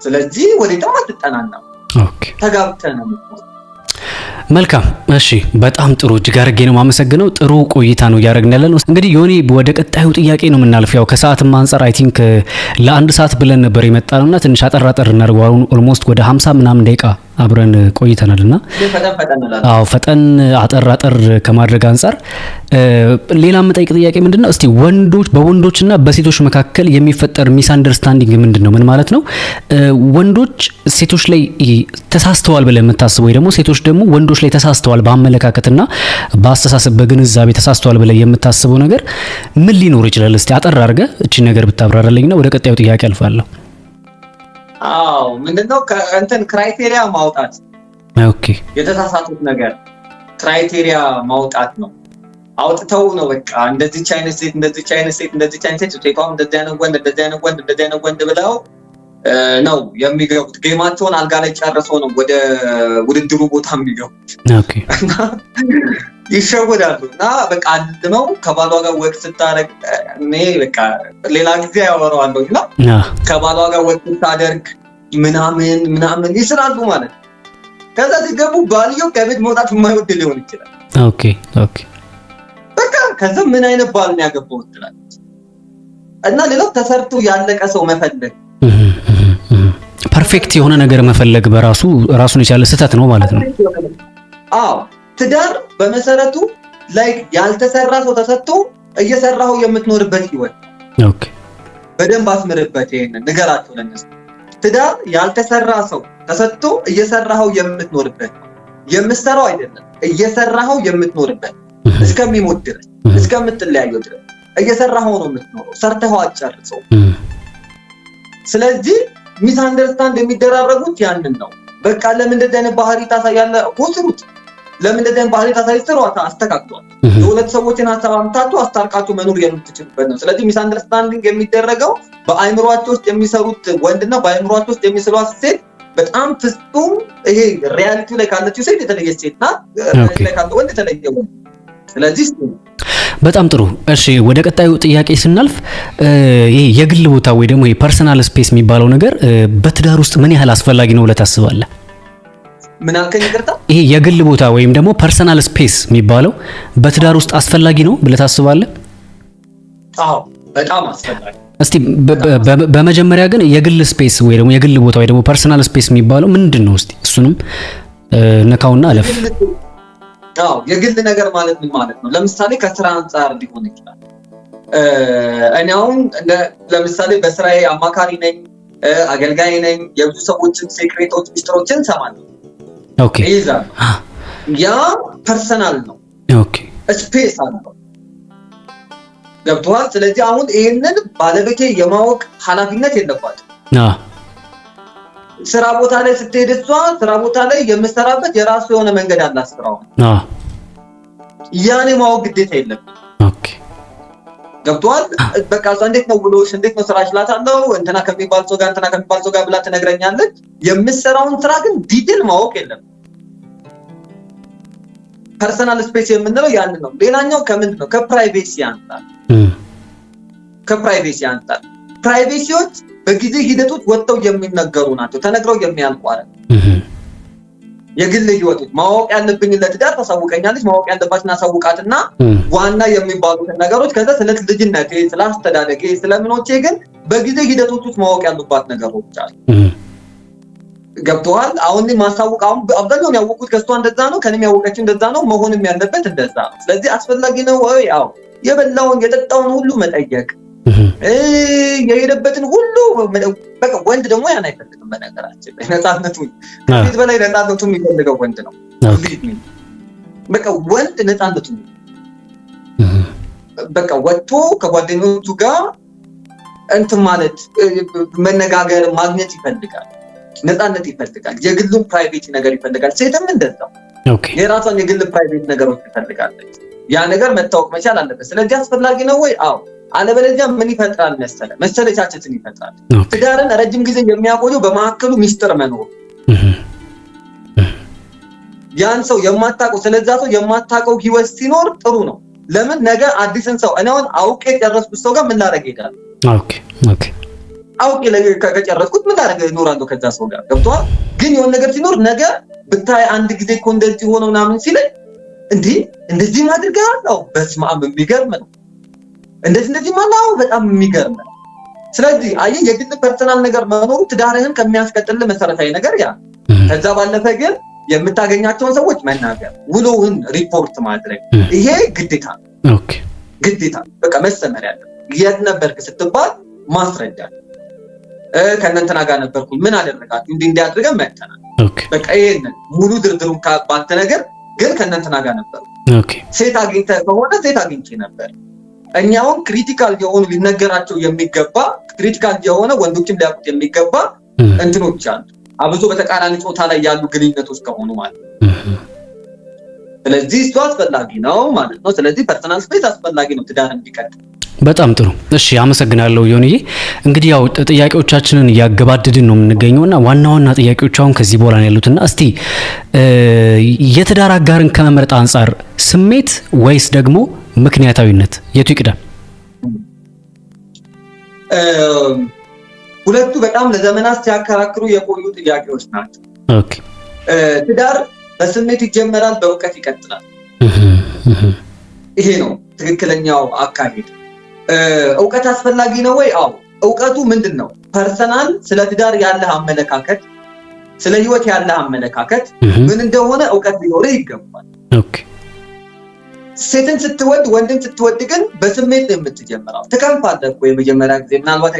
S1: ስለዚህ ወዴትም አትጠናና።
S2: ኦኬ
S1: ተጋብተህ ነው።
S2: መልካም እሺ፣ በጣም ጥሩ። እጅግ አድርጌ ነው የማመሰግነው። ጥሩ ቆይታ ነው እያደረግን ያለነው። እንግዲህ ዮኒ ወደ ቀጣዩ ጥያቄ ነው የምናልፈው። ያው ከሰዓትም አንፃር አይ ቲንክ ለ1 ሰዓት ብለን ነበር የመጣነውና ትንሽ አጠራጠር እናድርገው። ኦልሞስት ወደ 50 ምናምን ደቂቃ አብረን ቆይተናልና ፈጠን አጠር ከማድረግ አንፃር ሌላ የምጠይቅ ጥያቄ ምንድነው፣ እስቲ በወንዶችና በሴቶች መካከል የሚፈጠር ሚስ አንደርስታንዲንግ ምንድነው? ምን ማለት ነው? ወንዶች ሴቶች ላይ ተሳስተዋል ብለን የምታስበው ወይ ደግሞ ሴቶች ደግሞ ወንዶች ላይ ተሳስተዋል በአመለካከትና በአስተሳሰብ በግንዛቤ ተሳስተዋል ብለን የምታስበው ነገር ምን ሊኖር ይችላል? እስቲ አጠር አድርገህ እቺ ነገር ብታብራራልኝና ወደ ቀጣዩ ጥያቄ አልፋለሁ።
S1: ምንድነው ክራይቴሪያ ማውጣት።
S2: ኦኬ
S1: የተሳሳቱት ነገር ክራይቴሪያ ማውጣት ነው። አውጥተው ነው በቃ እንደዚህ አይነት ሴት ሴቷም እንደዚህ አይነት ወንድ ብለው ነው የሚገቡት። ጌማቸውን አልጋ ላይ ጨርሰው ነው ወደ ውድድሩ ቦታ የሚገቡት።
S2: ኦኬ
S1: ይሸወዳሉ እና በቃ አልመው ከባሏ ጋር ወቅት ስታደርግ እኔ በቃ ሌላ ጊዜ ያወራዋለሁ እና ከባሏ ጋር ወቅት ስታደርግ ምናምን ይስራሉ ማለት ነው። ከዛ ሲገቡ ባልየው ከቤት መውጣት የማይወድ ሊሆን ይችላል።
S2: ኦኬ
S1: በቃ ከዛ ምን አይነት ባል ነው ያገባው ትላለች። እና ሌላው ተሰርቶ ያለቀ ሰው መፈለግ፣
S2: ፐርፌክት የሆነ ነገር መፈለግ በራሱ ራሱን የቻለ ስህተት ነው ማለት ነው።
S1: ትዳር በመሰረቱ ላይክ ያልተሰራ ሰው ተሰጥቶ እየሰራው የምትኖርበት ህይወት። ኦኬ በደንብ አስምርበት። ይሄንን ንገራቸው ለነሱ። ትዳር ያልተሰራ ሰው ተሰጥቶ እየሰራው የምትኖርበት፣ የምትሰራው አይደለም እየሰራው የምትኖርበት፣ እስከሚሞት ድረስ እስከምትለያየው ድረስ እየሰራው ነው የምትኖረው። ሰርተው አጨርሰው። ስለዚህ ሚስ አንደርስታንድ የሚደራረጉት ያንን ነው። በቃ ለምን እንደዚህ አይነት ባህሪ ታሳያለህ? ኮስሩት ለምን እንደዚህ አይነት ባህሪ ታሳይተሩ አስተካክሏል። የሁለት ሰዎችን ሐሳብ አምታቱ አስታርቃችሁ መኖር የምትችሉበት ነው። ስለዚህ ሚስ አንደርስታንዲንግ የሚደረገው በአይምሮአቸው ውስጥ የሚሰሩት ወንድና በአይምሮአቸው ውስጥ የሚሰሩት ሴት በጣም ፍጹም ይሄ ሪያሊቲ ላይ ካለችው ሴት የተለየች ሴት ናት። ላይ ካለው ወንድ የተለየ ወንድ። ስለዚህ
S2: በጣም ጥሩ። እሺ ወደ ቀጣዩ ጥያቄ ስናልፍ ይሄ የግል ቦታ ወይ ደግሞ የፐርሰናል ስፔስ የሚባለው ነገር በትዳር ውስጥ ምን ያህል አስፈላጊ ነው ብለህ ታስባለህ?
S1: ምን አልከኝ? ይቅርታ።
S2: ይሄ የግል ቦታ ወይም ደግሞ ፐርሰናል ስፔስ የሚባለው በትዳር ውስጥ አስፈላጊ ነው ብለህ ታስባለህ?
S1: አዎ በጣም አስፈላጊ።
S2: እስቲ በመጀመሪያ ግን የግል ስፔስ ወይ ደግሞ የግል ቦታ ወይ ደግሞ ፐርሰናል ስፔስ የሚባለው ምንድነው? እስቲ እሱንም ነካውና አለፍ።
S1: አዎ የግል ነገር ማለት ምን ማለት ነው? ለምሳሌ ከስራ አንፃር ሊሆን ይችላል። እኔ አሁን ለምሳሌ በስራዬ አማካሪ ነኝ፣ አገልጋይ ነኝ። የብዙ ሰዎችን ሴክሬቶች ሚስጥሮችን ሰማለሁ።
S2: ኦኬ
S1: ያ ፐርሰናል ነው።
S2: ኦኬ
S1: ስፔስ አለው። ገብቶሃል? ስለዚህ አሁን ይሄንን ባለቤቴ የማወቅ ኃላፊነት የለባትም። ስራ ቦታ ላይ ስትሄድ እሷ ስራ ቦታ ላይ የምትሰራበት የራሱ የሆነ መንገድ አላት ስራው። ያኔ ማወቅ ግዴታ የለብኝ።
S2: ኦኬ
S1: ገብቶሃል? በቃ እሷ እንዴት ነው ብሎሽ እንዴት ነው ስራሽ እላታለሁ። እንትና ከሚባል ሰው ጋር ብላ ትነግረኛለች። የምትሰራውን ስራ ግን ዲቴል ማወቅ የለብኝ። ፐርሰናል ስፔስ የምንለው ያንን ነው። ሌላኛው ከምንድን ነው? ከፕራይቬሲ አንፃር ፕራይቬሲዎች በጊዜ ሂደቶች ወጥተው የሚነገሩ ናቸው። ተነግረው የሚያልቁ አይደል። የግል ህይወቶች ማወቅ ያለብኝ ለትዳር ታሳውቀኛለች። ማወቅ ያለባችን አሳውቃትና ዋና የሚባሉትን ነገሮች ከዛ ስለ ልጅነቴ፣ ስለ አስተዳደጌ፣ ስለምኖቼ ግን በጊዜ ሂደቶች ውስጥ ማወቅ ያሉባት ነገሮች አሉ። ገብቶሃል? አሁን ማሳውቅ አሁን አብዛኛውን ያወቁት ከሷ እንደዛ ነው፣ ከኔም ያወቀችው እንደዛ ነው። መሆንም ያለበት እንደዛ ነው። ስለዚህ አስፈላጊ ነው ወይ? አዎ የበላውን የጠጣውን ሁሉ መጠየቅ፣ የሄደበትን ሁሉ በቃ ወንድ ደግሞ ያን አይፈልግም። በነገራችን ላይ ነፃነቱን ከፊት በላይ ነፃነቱን የሚፈልገው ወንድ ነው። በቃ ወንድ ነፃነቱን በቃ ወጥቶ ከጓደኞቹ ጋር እንትን ማለት መነጋገር ማግኘት ይፈልጋል። ነፃነት ይፈልጋል። የግሉን ፕራይቬት ነገር ይፈልጋል። ሴትም እንደዛው የራሷን የግል ፕራይቬት ነገሮች ትፈልጋለች። ያ ነገር መታወቅ መቻል አለበት። ስለዚህ አስፈላጊ ነው ወይ? አዎ። አለበለዚያ ምን ይፈጥራል መሰለቻቸትን ይፈጥራል። ትዳርን ረጅም ጊዜ የሚያቆየው በመካከሉ ሚስጥር መኖር። ያን ሰው የማታውቀው ስለዛ ሰው የማታውቀው ህይወት ሲኖር ጥሩ ነው። ለምን ነገ አዲስን ሰው እኔ አሁን አውቄ የጨረስኩት ሰው ጋር ምን ላደርግ እሄዳለሁ? አውቄ ከጨረስኩት ምን ላደርግ እኖራለሁ ከዛ ሰው ጋር? ገብቶሃል? ግን የሆነ ነገር ሲኖር ነገ ብታይ አንድ ጊዜ እኮ እንደዚህ ሆኖ ምናምን ሲለኝ እንዴ እንደዚህ ማድርጋል? አዎ በስመ አብ የሚገርም ነው። እንደዚህ ማለት በጣም የሚገርም ነው። ስለዚህ አየህ የግል ፐርሰናል ነገር መኖሩ ትዳርህን ከሚያስቀጥል መሰረታዊ ነገር ያ። ከዛ ባለፈ ግን የምታገኛቸውን ሰዎች መናገር፣ ውሎህን ሪፖርት ማድረግ ይሄ ግዴታ ነው።
S2: ኦኬ
S1: ግዴታ በቃ መሰመር ያለው የት ነበርክ ስትባል ማስረዳት። ከእናንተና ጋር ነበርኩኝ ምን አደረጋችሁ እንዲያድርገን መተናል። በቃ ይሄንን ሙሉ ድርድሩን ባንተ ነገር ግን ከእናንተና ጋር ነበርኩ። ሴት አግኝተህ ከሆነ ሴት አግኝቼ ነበር። እኛውን ክሪቲካል የሆኑ ሊነገራቸው የሚገባ ክሪቲካል የሆነ ወንዶችም ሊያውቁት የሚገባ እንትኖች አሉ። አብዞ በተቃራኒ ጾታ ላይ ያሉ ግንኙነቶች ከሆኑ ማለት ነው። ስለዚህ እሱ አስፈላጊ ነው ማለት ነው። ስለዚህ ፐርሰናል ስፔስ አስፈላጊ ነው ትዳር እንዲቀጥል።
S2: በጣም ጥሩ። እሺ አመሰግናለሁ ዮኒዬ። እንግዲህ ያው ጥያቄዎቻችንን እያገባደድን ነው የምንገኘውና ዋና ዋና ጥያቄዎች አሁን ከዚህ በኋላ ነው ያሉትና እስቲ የትዳር አጋርን ከመምረጥ አንፃር ስሜት ወይስ ደግሞ ምክንያታዊነት የቱ ይቅደም?
S1: ሁለቱ በጣም ለዘመናት ሲያከራክሩ የቆዩ ጥያቄዎች ናቸው።
S2: ኦኬ
S1: ትዳር በስሜት ይጀመራል፣ በእውቀት ይቀጥላል። ይሄ ነው ትክክለኛው አካሄድ። እውቀት አስፈላጊ ነው ወይ? አዎ። እውቀቱ ምንድነው? ፐርሰናል ስለ ትዳር ያለህ አመለካከት፣ ስለ ህይወት ያለህ አመለካከት ምን እንደሆነ እውቀት ሊኖርህ ይገባል።
S2: ኦኬ
S1: ሴትን ስትወድ ወንድን ስትወድ ግን በስሜት ነው የምትጀምረው። ትከንፋለህ እኮ የመጀመሪያ ጊዜ ምናልባት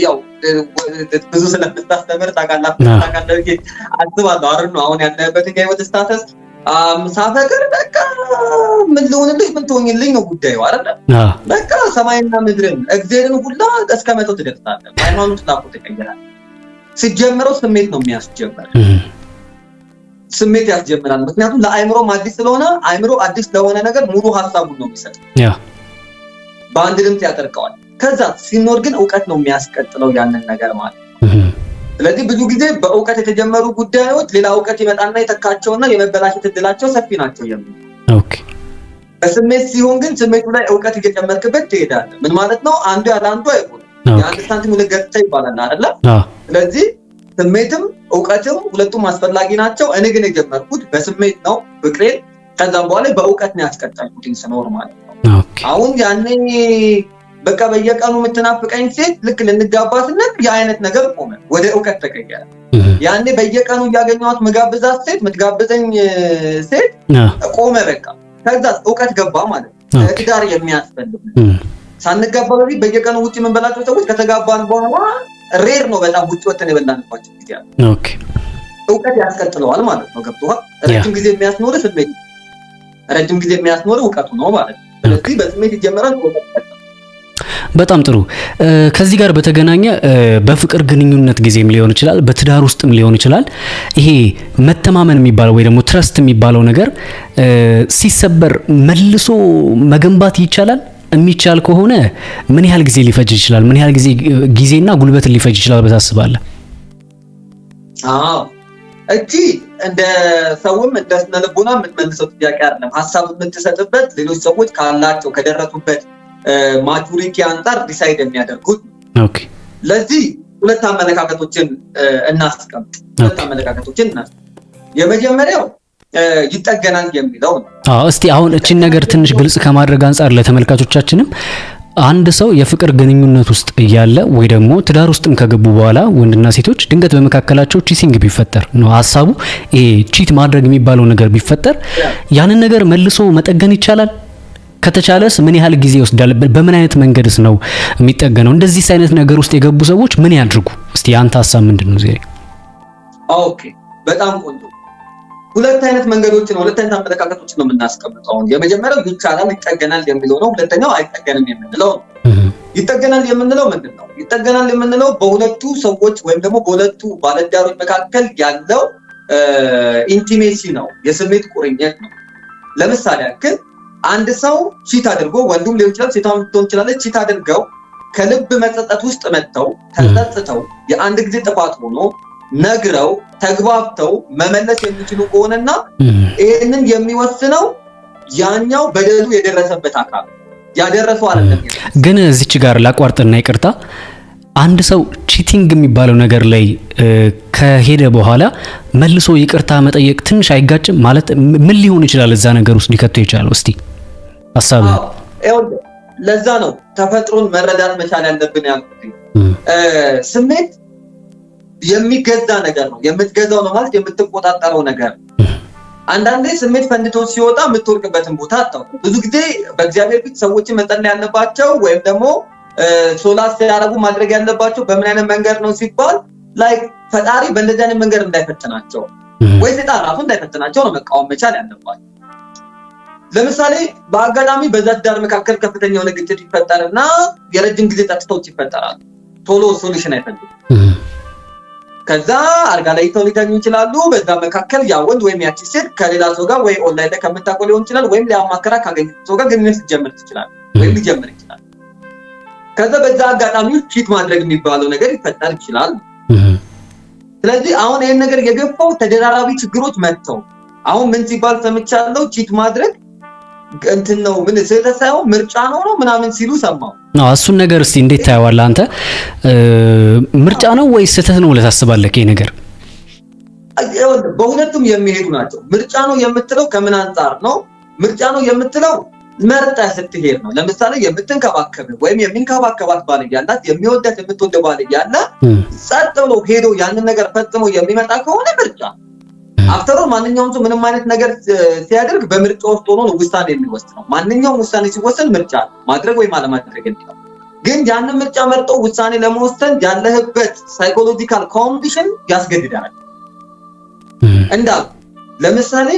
S1: ያው ብዙ ስለምታስተምር ታውቃለህ አስባለሁ አይደል ነው አሁን ያለበትን የህይወት ስታተስ ሳፈቅር በቃ ምን ልሆንልሽ ምን ትሆኝልኝ ነው ጉዳዩ አይደል? በቃ ሰማይና ምድርን እግዚአብሔርን ሁላ እስከ መተው ትደርሳለህ። ሃይማኖት ላቁ ተቀየራል። ሲጀምረው ስሜት ነው የሚያስጀምር። ስሜት ያስጀምራል። ምክንያቱም ለአእምሮም አዲስ ስለሆነ አእምሮ አዲስ ለሆነ ነገር ሙሉ ሀሳቡን ነው የሚሰጥ። በአንድ ድምፅ ያጠርቀዋል። ከዛ ሲኖር ግን እውቀት ነው የሚያስቀጥለው ያንን ነገር ማለት ነው። ስለዚህ ብዙ ጊዜ በእውቀት የተጀመሩ ጉዳዮች ሌላ እውቀት ይመጣና የተካቸውና የመበላሸት እድላቸው ሰፊ ናቸው የሚል። በስሜት ሲሆን ግን ስሜቱ ላይ እውቀት እየጨመርክበት ትሄዳለህ። ምን ማለት ነው? አንዱ ያለ አንዱ አይሆንም። የአንድ ሳንቲም ሁለት ገጽታ ይባላል አይደለ? ስለዚህ ስሜትም እውቀትም ሁለቱም አስፈላጊ ናቸው። እኔ ግን የጀመርኩት በስሜት ነው ፍቅሬን፣ ከዛም በኋላ በእውቀት ነው ያስቀጠልኩት ስኖር ማለት ነው። አሁን ያኔ በቃ በየቀኑ የምትናፍቀኝ ሴት ልክ ልንጋባ ስንል የአይነት ነገር ቆመ፣ ወደ እውቀት ተቀየረ። ያኔ በየቀኑ እያገኘኋት መጋብዛት ሴት የምትጋብዘኝ ሴት ቆመ በቃ። ከዛ እውቀት ገባ ማለት ነው። ትዳር የሚያስፈልግ ሳንጋባ በፊት በየቀኑ ውጭ የምንበላቸው ሰዎች ከተጋባን በኋላ ሬር ነው በጣም ውጭ ወጥተን የበላንባቸው ጊዜ አለ። እውቀት ያስቀጥለዋል ማለት ነው። ገብቶሃል? ረጅም ጊዜ የሚያስኖር ስሜት፣ ረጅም ጊዜ የሚያስኖር እውቀቱ ነው ማለት ነው። ስለዚህ በስሜት ይጀምራል።
S2: በጣም ጥሩ። ከዚህ ጋር በተገናኘ በፍቅር ግንኙነት ጊዜም ሊሆን ይችላል፣ በትዳር ውስጥም ሊሆን ይችላል። ይሄ መተማመን የሚባለው ወይ ደግሞ ትረስት የሚባለው ነገር ሲሰበር መልሶ መገንባት ይቻላል? የሚቻል ከሆነ ምን ያህል ጊዜ ሊፈጅ ይችላል? ምን ያህል ጊዜና ጉልበት ሊፈጅ ይችላል በታስባለህ?
S1: እቺ እንደ ሰውም እንደ ስነ ልቦና የምትመልሰው ጥያቄ አይደለም። ሀሳብ የምትሰጥበት ሌሎች ሰዎች ካላቸው ከደረሱበት ማቹሪቲ አንፃር ዲሳይድ የሚያደርጉት። ለዚህ ሁለት አመለካከቶችን እናስቀምጥ። የመጀመሪያው ይጠገናል የሚለው ነው።
S2: እስቲ አሁን እቺን ነገር ትንሽ ግልጽ ከማድረግ አንፃር ለተመልካቾቻችንም አንድ ሰው የፍቅር ግንኙነት ውስጥ እያለ ወይ ደግሞ ትዳር ውስጥም ከገቡ በኋላ ወንድና ሴቶች ድንገት በመካከላቸው ቺሲንግ ቢፈጠር ነው ሐሳቡ። ይሄ ቺት ማድረግ የሚባለው ነገር ቢፈጠር ያንን ነገር መልሶ መጠገን ይቻላል? ከተቻለስ ምን ያህል ጊዜ ይወስዳል? በምን አይነት መንገድስ ነው የሚጠገነው? እንደዚህ አይነት ነገር ውስጥ የገቡ ሰዎች ምን ያድርጉ? እስቲ አንተ ሐሳብ ምንድነው ዜሬ?
S1: ኦኬ፣ በጣም ቆንጆ። ሁለት አይነት መንገዶችን፣ ሁለት አይነት አመለካከቶችን ነው የምናስቀምጠው። የመጀመሪያው ይቻላል ይጠገናል የሚለው ነው። ሁለተኛው አይጠገንም የምንለው ነው። ይጠገናል የምንለው ምንድነው? ይጠገናል የምንለው በሁለቱ ሰዎች ወይም ደግሞ በሁለቱ ባለትዳሮች መካከል ያለው ኢንቲሜሲ ነው፣ የስሜት ቁርኝት ነው። ለምሳሌ ያክል አንድ ሰው ቺት አድርጎ ወንዱም ሊሆን ይችላል ሴቷም ልትሆን ትችላለች፣ ቺት አድርገው ከልብ መጸጸት ውስጥ መጥተው ተጸጽተው የአንድ ጊዜ ጥፋት ሆኖ ነግረው ተግባብተው መመለስ የሚችሉ ከሆነና ይሄንን የሚወስነው ያኛው በደሉ የደረሰበት አካል ያደረሰው አይደለም።
S2: ግን እዚች ጋር ላቋርጥና ይቅርታ፣ አንድ ሰው ቺቲንግ የሚባለው ነገር ላይ ከሄደ በኋላ መልሶ ይቅርታ መጠየቅ ትንሽ አይጋጭም? ማለት ምን ሊሆን ይችላል እዛ ነገር ውስጥ ሊከቱ ይችላል? እስቲ ሐሳብ።
S1: ለዛ ነው ተፈጥሮን መረዳት መቻል ያለብን ያልኩት። ስሜት የሚገዛ ነገር ነው። የምትገዛው ነው ማለት የምትቆጣጠረው ነገር። አንዳንዴ ስሜት ፈንድቶ ሲወጣ የምትወርቅበትን ቦታ አታውቅም። ብዙ ጊዜ በእግዚአብሔር ፊት ሰዎችን መጸለይ ያለባቸው ወይም ደግሞ ሶላስ ሲያረጉ ማድረግ ያለባቸው በምን አይነት መንገድ ነው ሲባል ላይ ፈጣሪ በእንደዚህ አይነት መንገድ እንዳይፈትናቸው ወይ ሰይጣን ራሱ እንዳይፈትናቸው ነው መቃወም መቻል ያለባቸው። ለምሳሌ በአጋጣሚ በዛ ትዳር መካከል ከፍተኛ የሆነ ግጭት ይፈጠርና የረጅም ጊዜ ጸጥታዎች ይፈጠራሉ። ቶሎ ሶሉሽን አይፈልጉም። ከዛ አልጋ ላይ ሊተኙ ይችላሉ። በዛ መካከል ያ ወንድ ወይም ያቺ ሴት ከሌላ ሰው ጋር ወይ ኦንላይን ላይ ከምታውቀው ሊሆን ይችላል ወይም ሊያማከራ ካገኘው ሰው ጋር ግንኙነት ሊጀምር ይችላል ወይም ሊጀምር ይችላል። ከዛ በዛ አጋጣሚ ቺት ማድረግ የሚባለው ነገር ይፈጠር ይችላል። ስለዚህ አሁን ይሄን ነገር የገፋው ተደራራቢ ችግሮች መጥተው አሁን ምን ሲባል ሰምቻለሁ፣ ቺት ማድረግ እንትን ነው ምን ስህተት ሳይሆን ምርጫ ነው ምናምን ሲሉ ሰማሁ።
S2: እሱን ነገር እስቲ እንዴት ታየዋለህ አንተ? ምርጫ ነው ወይስ ስህተት ነው ብለህ ታስባለህ? ይሄ ነገር
S1: በሁለቱም የሚሄዱ ናቸው። ምርጫ ነው የምትለው ከምን አንፃር ነው? ምርጫ ነው የምትለው መርጣ ስትሄድ ነው። ለምሳሌ የምትንከባከብ ወይም የሚንከባከባት ባል ያላት የሚወዳት የምትወደው ባል ያለ ጸጥ ብሎ ሄዶ ያንን ነገር ፈጽሞ የሚመጣ ከሆነ ምርጫ። አፍተር ኦል ማንኛውም ሰው ምንም አይነት ነገር ሲያደርግ በምርጫ ውስጥ ሆኖ ነው ውሳኔ የሚወስነው። ማንኛውም ውሳኔ ሲወሰን ምርጫ ማድረግ ወይ አለማድረግ ነው። ግን ያንን ምርጫ መርጦ ውሳኔ ለመወሰን ያለህበት ሳይኮሎጂካል ኮንዲሽን ያስገድዳል። እንዳል ለምሳሌ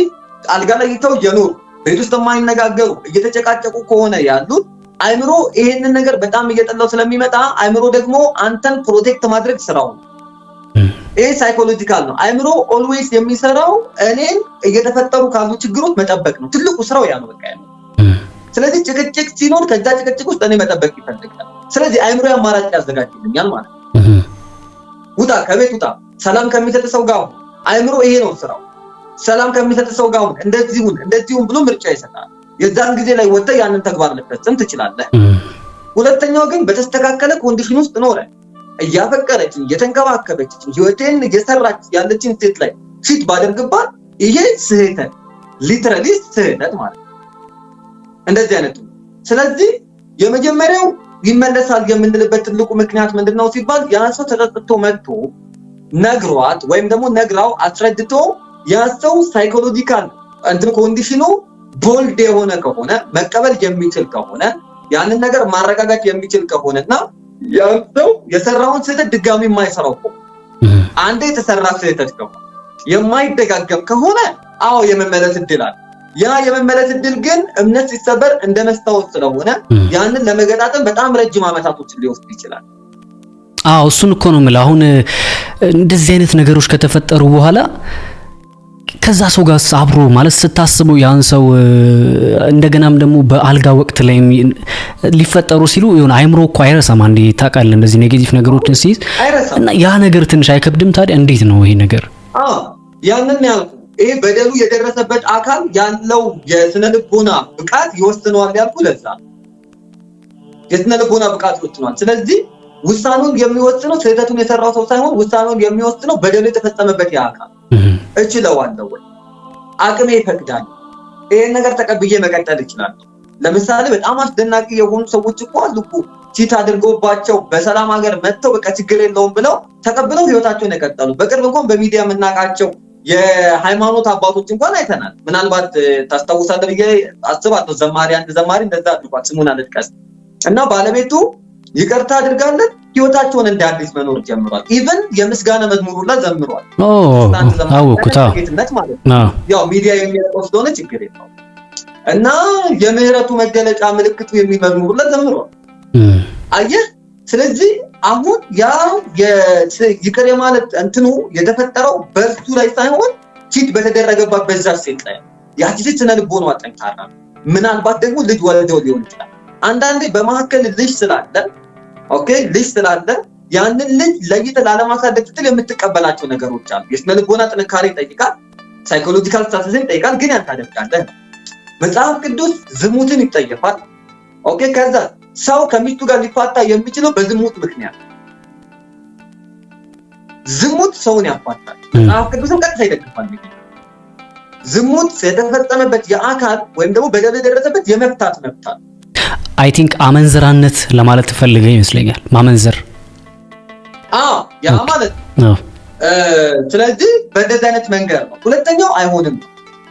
S1: አልጋ ላይ ይተው የኖር ቤት ውስጥ የማይነጋገሩ እየተጨቃጨቁ ከሆነ ያሉት አይምሮ ይሄንን ነገር በጣም እየጠላው ስለሚመጣ አይምሮ ደግሞ አንተን ፕሮቴክት ማድረግ ስራው ነው። ይሄ ሳይኮሎጂካል ነው። አይምሮ ኦልዌይስ የሚሰራው እኔን እየተፈጠሩ ካሉ ችግሮች መጠበቅ ነው። ትልቁ ስራው ያ ነው በቃ ያለው። ስለዚህ ጭቅጭቅ ሲኖር ከዛ ጭቅጭቅ ውስጥ እኔ መጠበቅ ይፈልጋል። ስለዚህ አይምሮ አማራጭ ያዘጋጅልኛል ማለት ነው። ውጣ፣ ከቤት ውጣ፣ ሰላም ከሚሰጥ ሰው ጋር አይምሮ ይሄ ነው ስራው። ሰላም ከሚሰጥ ሰው ጋር እንደዚሁም ብሎ ምርጫ ይሰጣል። የዛን ጊዜ ላይ ወጥተህ ያንን ተግባር ልትፈጽም ትችላለህ። ሁለተኛው ግን በተስተካከለ ኮንዲሽን ውስጥ ኖረ እያፈቀረችኝ እየተንከባከበችኝ ህይወቴን እየሰራች ያለችን ሴት ላይ ፊት ባደርግባት ይሄ ስህተት፣ ሊትራሊ ስህተት ማለት ነው። እንደዚህ አይነቱ። ስለዚህ የመጀመሪያው ይመለሳል የምንልበት ትልቁ ምክንያት ምንድነው ሲባል ያ ሰው ተጠጥቶ መጥቶ ነግሯት ወይም ደግሞ ነግራው አስረድቶ ያ ሰው ሳይኮሎጂካል ኮንዲሽኑ ቦልድ የሆነ ከሆነ መቀበል የሚችል ከሆነ ያንን ነገር ማረጋጋት የሚችል ከሆነና ያ ሰው የሰራውን ስህተት ድጋሚ የማይሰራው ከሆነ አንዴ የተሰራ ስህተት ከሆነ የማይደጋገም ከሆነ አዎ የመመለስ እድል አለ። ያ የመመለስ እድል ግን እምነት ሲሰበር እንደ መስታወት ስለሆነ ያንን ለመገጣጠም በጣም ረጅም ዓመታቶችን ሊወስድ ይችላል።
S2: አዎ እሱን እኮ ነው የምልህ። አሁን እንደዚህ አይነት ነገሮች ከተፈጠሩ በኋላ ከዛ ሰው ጋር አብሮ ማለት ስታስበው ያን ሰው እንደገናም ደግሞ በአልጋ ወቅት ላይ ሊፈጠሩ ሲሉ ይሁን አይምሮ እኮ አይረሳም። አንዴ ታውቃለህ እንደዚህ ኔጌቲቭ ነገሮችን ሲይዝ እና ያ ነገር ትንሽ አይከብድም? ታዲያ እንዴት ነው ይሄ ነገር?
S1: ያንን ያልኩ ይሄ በደሉ የደረሰበት አካል ያለው የስነ ልቦና ብቃት ይወስነዋል ያልኩ ለዛ የስነ ልቦና ብቃት ይወስነዋል። ስለዚህ ውሳኔውን የሚወስነው ስህተቱን የሰራው ሰው ሳይሆን ውሳኔውን የሚወስነው በደሉ የተፈጸመበት ያ አካል እችለዋለሁ ወይ አቅሜ ይፈቅዳል ይሄን ነገር ተቀብዬ መቀጠል ይችላል። ለምሳሌ በጣም አስደናቂ የሆኑ ሰዎች እኮ አሉ እኮ ቺት አድርገውባቸው በሰላም ሀገር መጥተው በቃ ችግር የለውም ብለው ተቀብለው ህይወታቸውን የቀጠሉ በቅርብ እንኳን በሚዲያ የምናውቃቸው የሃይማኖት አባቶች እንኳን አይተናል። ምናልባት ታስታውሳለህ ብዬ አስባለሁ። አንድ ዘማሪ እንደዛ አድርጓል፣ ስሙን አልጥቀስ እና ባለቤቱ ይቅርታ አድርጋለት ህይወታቸውን እንደ አዲስ መኖር ጀምሯል። ኢቭን የምስጋና መዝሙር ሁላ ዘምሯል።
S2: አውቁታ
S1: ማለት ነው። ያው ሚዲያ የሚያውቀው ስለሆነ ችግር የለውም እና የምህረቱ መገለጫ ምልክቱ የሚል መዝሙር ሁላ ዘምሯል። አየህ፣ ስለዚህ አሁን ያ ይቅር የማለት እንትኑ የተፈጠረው በእሱ ላይ ሳይሆን ቺት በተደረገባት በዛ ሴት ላይ ያቺ ሴት ስነ ልቦናዋ ጠንካራ ነው። ምናልባት ደግሞ ልጅ ወልደው ሊሆን ይችላል። አንዳንዴ በመካከል ልጅ ስላለ ልጅ ስላለ ያንን ልጅ ለይተህ ላለማሳደግ ስትል የምትቀበላቸው ነገሮች አሉ። የስነ ልቦና ጥንካሬ ይጠይቃል፣ ሳይኮሎጂካል ስታተስን ይጠይቃል። ግን ያን ታደርጋለህ። መጽሐፍ ቅዱስ ዝሙትን ይጠይፋል። ከዛ ሰው ከሚስቱ ጋር ሊፋታ የሚችለው በዝሙት ምክንያት። ዝሙት ሰውን ያፋታል። መጽሐፍ ቅዱስም ቀጥታ ይደግፋል። ዝሙት የተፈጸመበት የአካል ወይም ደግሞ በደል የደረሰበት የመፍታት መብት አለ።
S2: አይ ቲንክ አመንዝራነት ለማለት ፈልገህ ይመስለኛል። ማመንዘር
S1: ያ ማለት ነው። ስለዚህ በእንደዚህ አይነት መንገድ ነው። ሁለተኛው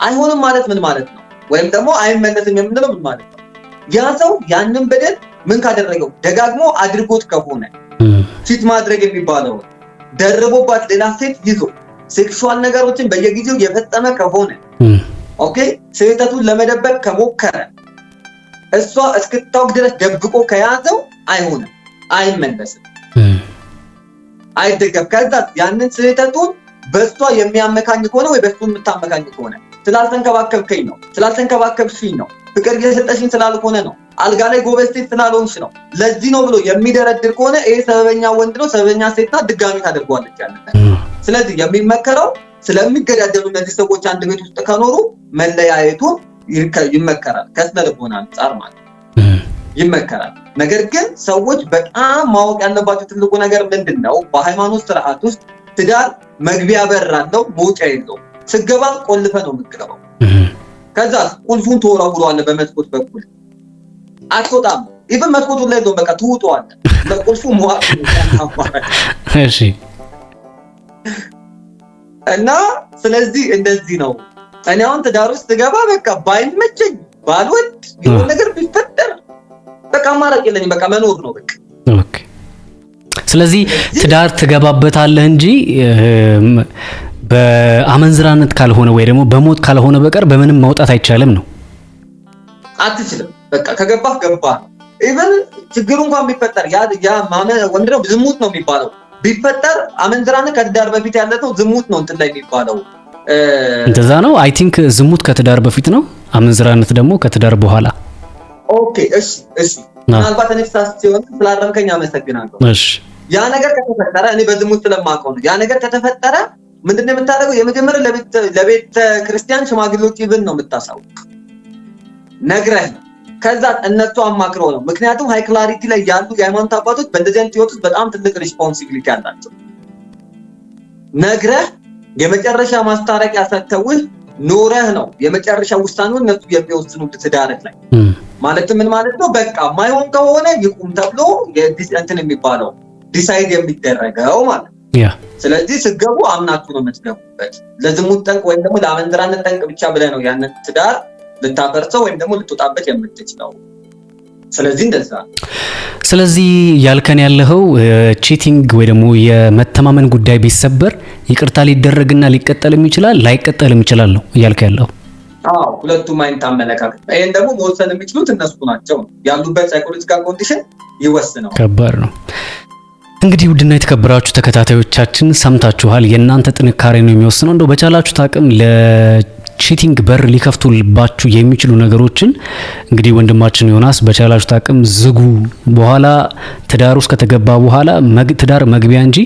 S1: አይሆንም ማለት ምን ማለት ነው? ወይም ደግሞ አይመለስም የምንለው ምን ማለት ነው? ያ ሰው ያንን በደል ምን ካደረገው ደጋግሞ አድርጎት ከሆነ ፊት ማድረግ የሚባለው ደርቦባት ሌላ ሴት ይዞ ሴክሹዋል ነገሮችን በየጊዜው የፈጸመ ከሆነ ስህተቱን ለመደበቅ ከሞከረ እሷ እስክታውቅ ድረስ ደብቆ ከያዘው አይሆንም፣ አይመለስም፣ አይደገም። ከዛ ያንን ስህተቱን በእሷ የሚያመካኝ ከሆነ ወይ በእሱ የምታመካኝ ከሆነ ስላልተንከባከብከኝ ነው፣ ስላልተንከባከብሽኝ ነው፣ ፍቅር እየሰጠሽኝ ስላልሆነ ነው፣ አልጋ ላይ ጎበዝ ሴት ስላልሆንሽ ነው፣ ለዚህ ነው ብሎ የሚደረድር ከሆነ ይሄ ሰበበኛ ወንድ ነው፣ ሰበበኛ ሴትና ድጋሚ ታደርጓለች ያለ። ስለዚህ የሚመከረው ስለሚገዳደሉ እነዚህ ሰዎች አንድ ቤት ውስጥ ከኖሩ መለያየቱን ይመከራል። ከስነ ልቦና አንፃር ማለት ይመከራል። ነገር ግን ሰዎች በጣም ማወቅ ያለባቸው ትልቁ ነገር ምንድነው? በሃይማኖት ስርዓት ውስጥ ትዳር መግቢያ በር አለው፣ መውጫ የለውም። ስገባ ቆልፈ ነው የምትገባው። ከዛ ቁልፉን ተወራውረዋለህ በመስኮት በኩል አትወጣም። ኢቭን መስኮቱን ላይ ነው በቃ ትውጠዋለህ። ለቁልፉ ሟቅ እሺ። እና ስለዚህ እንደዚህ ነው። እኔ አሁን ትዳር ውስጥ ገባ በቃ ባይመቸኝ ባልወድ የሆነ ነገር ቢፈጠር በቃ አማራጭ የለኝም፣ በቃ መኖር ነው በቃ።
S2: ስለዚህ ትዳር ትገባበታለህ እንጂ በአመንዝራነት ካልሆነ ወይ ደግሞ በሞት ካልሆነ በቀር በምንም ማውጣት አይቻልም ነው።
S1: አትችልም። በቃ ከገባህ ገባህ። ኢቭን ችግሩ እንኳን ቢፈጠር ያ ወንድነው ዝሙት ነው የሚባለው። ቢፈጠር አመንዝራነት ከትዳር በፊት ያለ ነው ዝሙት ነው እንትን ላይ የሚባለው
S2: እንደዛ ነው። አይ ቲንክ ዝሙት ከትዳር በፊት ነው፣ አመንዝራነት ደግሞ ከትዳር በኋላ።
S1: ኦኬ እሺ ምናልባት እኔ ሳስት ሲሆን ስላረምከኝ አመሰግናለሁ።
S2: እሺ
S1: ያ ነገር ከተፈጠረ እኔ በዝሙት ስለማውቀው ነው። ያ ነገር ከተፈጠረ ምንድነው የምታደርገው? የመጀመሪያ ለቤተ ክርስቲያን ሽማግሌዎች ይብን ነው የምታሳውቅ ነግረህ፣ ከዛ እነሱ አማክረው ነው። ምክንያቱም ሃይ ክላሪቲ ላይ ያሉ የሃይማኖት አባቶች በእንደዚህ አይነት ህይወት ውስጥ በጣም ትልቅ ሪስፖንሲቢሊቲ አላቸው። ነግረህ የመጨረሻ ማስታረቂያ ሰጥተውህ ኖረህ ነው የመጨረሻ ውሳኔውን እነሱ የሚወስኑት ትዳርህ ላይ። ማለትም ምን ማለት ነው? በቃ ማይሆን ከሆነ ይቁም ተብሎ እንትን የሚባለው ዲሳይድ የሚደረገው ማለት ነው። ስለዚህ ስገቡ አምናችሁ ነው የምትገቡበት። ለዝሙት ጠንቅ ወይም ደግሞ ለአመንዝራነት ጠንቅ ብቻ ብለህ ነው ያንን ትዳር ልታፈርሰው ወይም ደግሞ ልትወጣበት የምትችለው። ስለዚህ እንደዛ።
S2: ስለዚህ ያልከን ያለኸው ቺቲንግ ወይ ደግሞ የመተማመን ጉዳይ ቢሰበር ይቅርታ ሊደረግና ሊቀጠልም ይችላል ላይቀጠልም ይችላል ነው እያልከ ያለው?
S1: አዎ ሁለቱም አይነት አመለካከት። ይሄን ደግሞ መወሰን የሚችሉት እነሱ ናቸው። ያሉበት ሳይኮሎጂካል ኮንዲሽን ይወስነው። ከባድ ነው። እንግዲህ ውድና የተከበራችሁ ተከታታዮቻችን ሰምታችኋል። የእናንተ ጥንካሬ ነው የሚወስነው። እንደው በቻላችሁት አቅም ለቺቲንግ በር ሊከፍቱባችሁ የሚችሉ ነገሮችን እንግዲህ ወንድማችን ዮናስ በቻላችሁት አቅም ዝጉ። በኋላ ትዳር ውስጥ ከተገባ በኋላ ትዳር መግቢያ እንጂ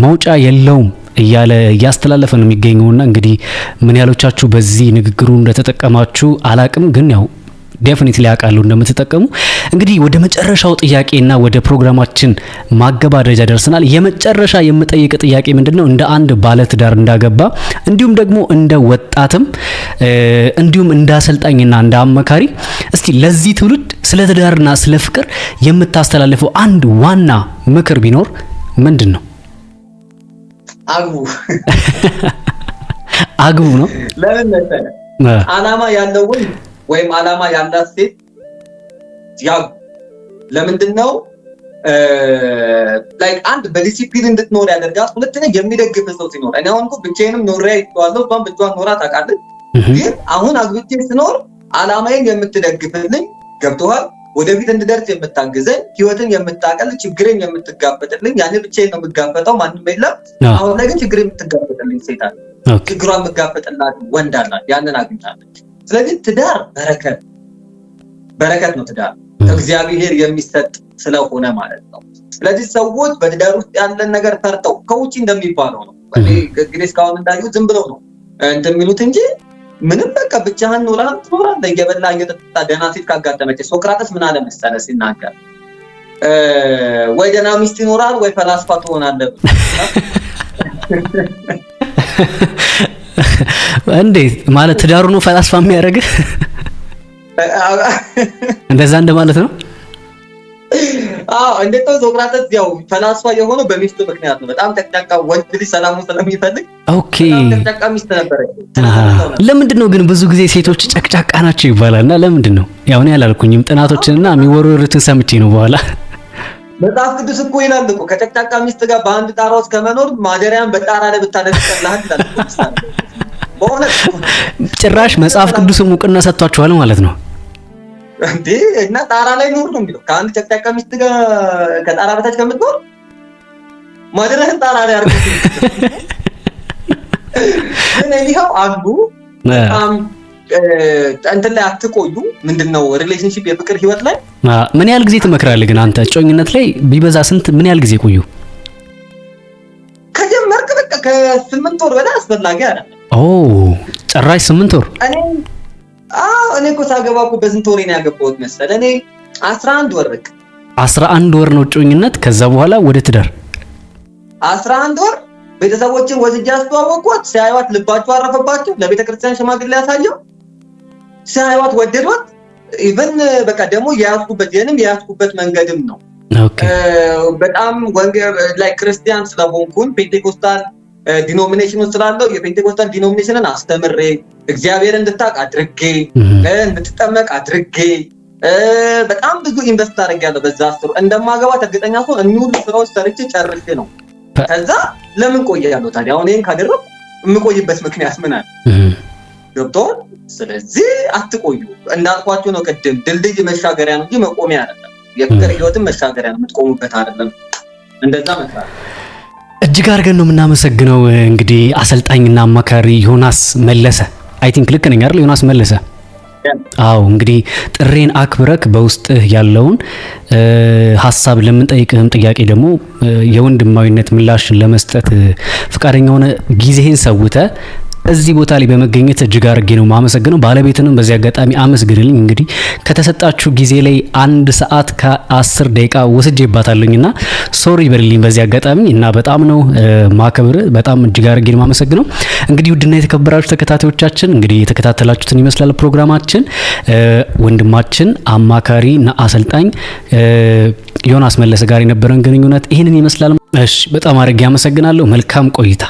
S1: መውጫ የለውም እያለ እያስተላለፈ ነው የሚገኘውና እንግዲህ ምን ያሎቻችሁ በዚህ ንግግሩ እንደተጠቀማችሁ አላቅም፣ ግን ያው ዴፊኒትሊ ያውቃሉ እንደምትጠቀሙ። እንግዲህ ወደ መጨረሻው ጥያቄና ወደ ፕሮግራማችን ማገባደጃ ደርሰናል። የመጨረሻ የምጠይቅ ጥያቄ ምንድነው? እንደ አንድ ባለትዳር እንዳገባ እንዲሁም ደግሞ እንደ ወጣትም እንዲሁም እንደ አሰልጣኝና እንደ አመካሪ እስቲ ለዚህ ትውልድ ስለ ትዳርና ስለ ፍቅር የምታስተላልፈው አንድ ዋና ምክር ቢኖር ምንድነው? አግቡ ነው። ለምን መሰለህ? አላማ ያለው ወይም አላማ ያላት ሴት ያው ለምንድነው ላይክ አንድ በዲሲፕሊን እንድትኖር ያደርጋት። ሁለተኛ የሚደግፍ ሰው ሲኖር፣ እኔ አሁን እኮ ብቻዬንም ኖሬ አይቼዋለሁ፣ እሷም ብቻዋን ኖራ ታውቃለች። ግን አሁን አግብቼ ስኖር አላማዬን የምትደግፍልኝ ገብቶሃል፣ ወደፊት እንድደርስ የምታግዘኝ፣ ህይወትን የምታቀል፣ ችግሬን የምትጋፈጥልኝ። ያኔ ብቻዬን ነው የምጋፈጠው፣ ማንም የለም። አሁን ላይ ግን ችግሬን የምትጋፈጥልኝ ሴት አለ፣ ችግሯን የምትጋፈጥላት ወንድ አላት። ያንን አግኝታለች። ስለዚህ ትዳር በረከት ነው። ትዳር ከእግዚአብሔር የሚሰጥ ስለሆነ ማለት ነው። ስለዚህ ሰዎች በትዳር ውስጥ ያለን ነገር ፈርተው ከውጪ እንደሚባለው ነው እንግዲህ እስካሁን እንዳየው ዝም ብለው ነው እንትን የሚሉት እንጂ ምንም በቃ ብቻህን ትኖራለህ እየበላ እየጠጣ። ደህና ሴት ካጋጠመች ሶቅራጥስ ምን አለ መሰለህ ሲናገር፣ ወይ ደህና ሚስት ይኖራል ወይ ፈላስፋ ትሆናለህ።
S2: እንዴት ማለት ትዳሩ ነው ፈላስፋ የሚያደርግህ? እንደዛ እንደማለት ነው።
S1: እንዴት ነው ሶቅራጥስ ያው ፈላስፋ የሆነው በሚስቱ ምክንያት ነው። በጣም ተጨቃ ወንድ ልጅ ሰላሙን ስለሚፈልግ
S2: ኦኬ
S1: ተጨቃ ሚስት ነበረች።
S2: ለምንድን ነው ግን ብዙ ጊዜ ሴቶች ጨቅጫቃ ናቸው ይባላልና ለምንድን ነው? ያው እኔ አላልኩኝም፣ ጥናቶችንና የሚወሩትን ሰምቼ ነው በኋላ።
S1: መጽሐፍ ቅዱስ እኮ ይላል እኮ ከጨቅጫቃ ሚስት ጋር በአንድ ጣራ ውስጥ ከመኖር ማደሪያን በጣራ ላይ ብታደርግ ይቀላል ይላል። በእውነት
S2: ጭራሽ መጽሐፍ ቅዱስም እውቅና ሰጥቷቸዋል ማለት ነው
S1: እንዴ? እና ጣራ ላይ ኖር ነው የሚለው። ከአንድ ጨቅጫቃ ሚስት ጋር ከጣራ በታች ከምትኖር ማደሪያን ጣራ ላይ አድርገህ ግን ይኸው አንዱ በጣም እንትን ላይ አትቆዩ። ምንድነው ሪሌሽንሺፕ የፍቅር ህይወት ላይ
S2: ምን ያህል ጊዜ ትመክራለህ ግን አንተ? ጮኝነት ላይ ቢበዛ ስንት ምን ያህል ጊዜ ቆዩ?
S1: ከጀመርክ በቃ ከ8 ወር በላይ አስፈላጊ አይደለም።
S2: ጭራሽ 8 ወር?
S1: እኔ እኮ ሳገባ እኮ በስንት ወሬ ነው ያገባሁት መሰለህ? እኔ 11 ወር በቃ
S2: 11 ወር ነው ጮኝነት። ከዛ በኋላ ወደ ትዳር
S1: 11 ወር ቤተሰቦችን ወስጄ አስተዋወቅኳት። ሲያዩት ልባቸው አረፈባቸው። ለቤተክርስቲያን ሽማግሌ ያሳየው ሲያዩት ወደዷት። ኢቭን በቃ ደግሞ የያዝኩበት መንገድም ነው። በጣም ወንጌል ላይ ክርስቲያን ስለሆንኩኝ ፔንቴኮስታል ዲኖሚኔሽኑ ስላለው የፔንቴኮስታል ዲኖሚኔሽንን አስተምሬ እግዚአብሔር እንድታውቅ አድርጌ እንድትጠመቅ አድርጌ በጣም ብዙ ኢንቨስት አድርጌያለሁ። በዛ አስሩ እንደማገባት እርግጠኛ ሆኜ እኒሁሉ ስራዎች ሰርቼ ጨርሼ ነው። ከዛ ለምን ቆያለሁ ታዲያ? አሁን ይሄን ካደረኩ የምቆይበት ምክንያት ምን አለ? ገብቶሃል? ስለዚህ አትቆዩ። እንዳልኳችሁ ነው ቅድም፣ ድልድይ መሻገሪያ ነው እንጂ መቆሚያ አይደለም። የፍቅር ህይወትን መሻገሪያ ነው፣ የምትቆሙበት አይደለም። እንደዛ መስራት
S2: እጅግ አድርገን ነው የምናመሰግነው። እንግዲህ አሰልጣኝና አማካሪ ዮናስ መለሰ፣ አይ ቲንክ ልክ ነኝ አይደል? ዮናስ መለሰ። አዎ እንግዲህ ጥሬን አክብረክ በውስጥህ ያለውን ሀሳብ ለምንጠይቅህም ጥያቄ ደግሞ የወንድማዊነት ምላሽን ለመስጠት ፈቃደኛ ሆነ ጊዜህን ሰውተ እዚህ ቦታ ላይ በመገኘት እጅግ አድርጌ ነው ማመሰግነው። ባለቤትንም በዚህ አጋጣሚ አመስግንልኝ። እንግዲህ ከተሰጣችሁ ጊዜ ላይ 1 ሰዓት ከ10 ደቂቃ ወስጄባታለሁኝና ሶሪ በልልኝ በዚህ አጋጣሚ እና በጣም ነው ማከብር፣ በጣም እጅግ አድርጌ ነው ማመሰግነው። እንግዲህ ውድና የተከበራችሁ ተከታታዮቻችን እንግዲህ የተከታተላችሁትን ይመስላል ፕሮግራማችን። ወንድማችን አማካሪና አሰልጣኝ ዮናስ መለሰ ጋር የነበረን ግንኙነት ይህንን ይመስላል። እሺ በጣም አድርጌ አመሰግናለሁ። መልካም ቆይታ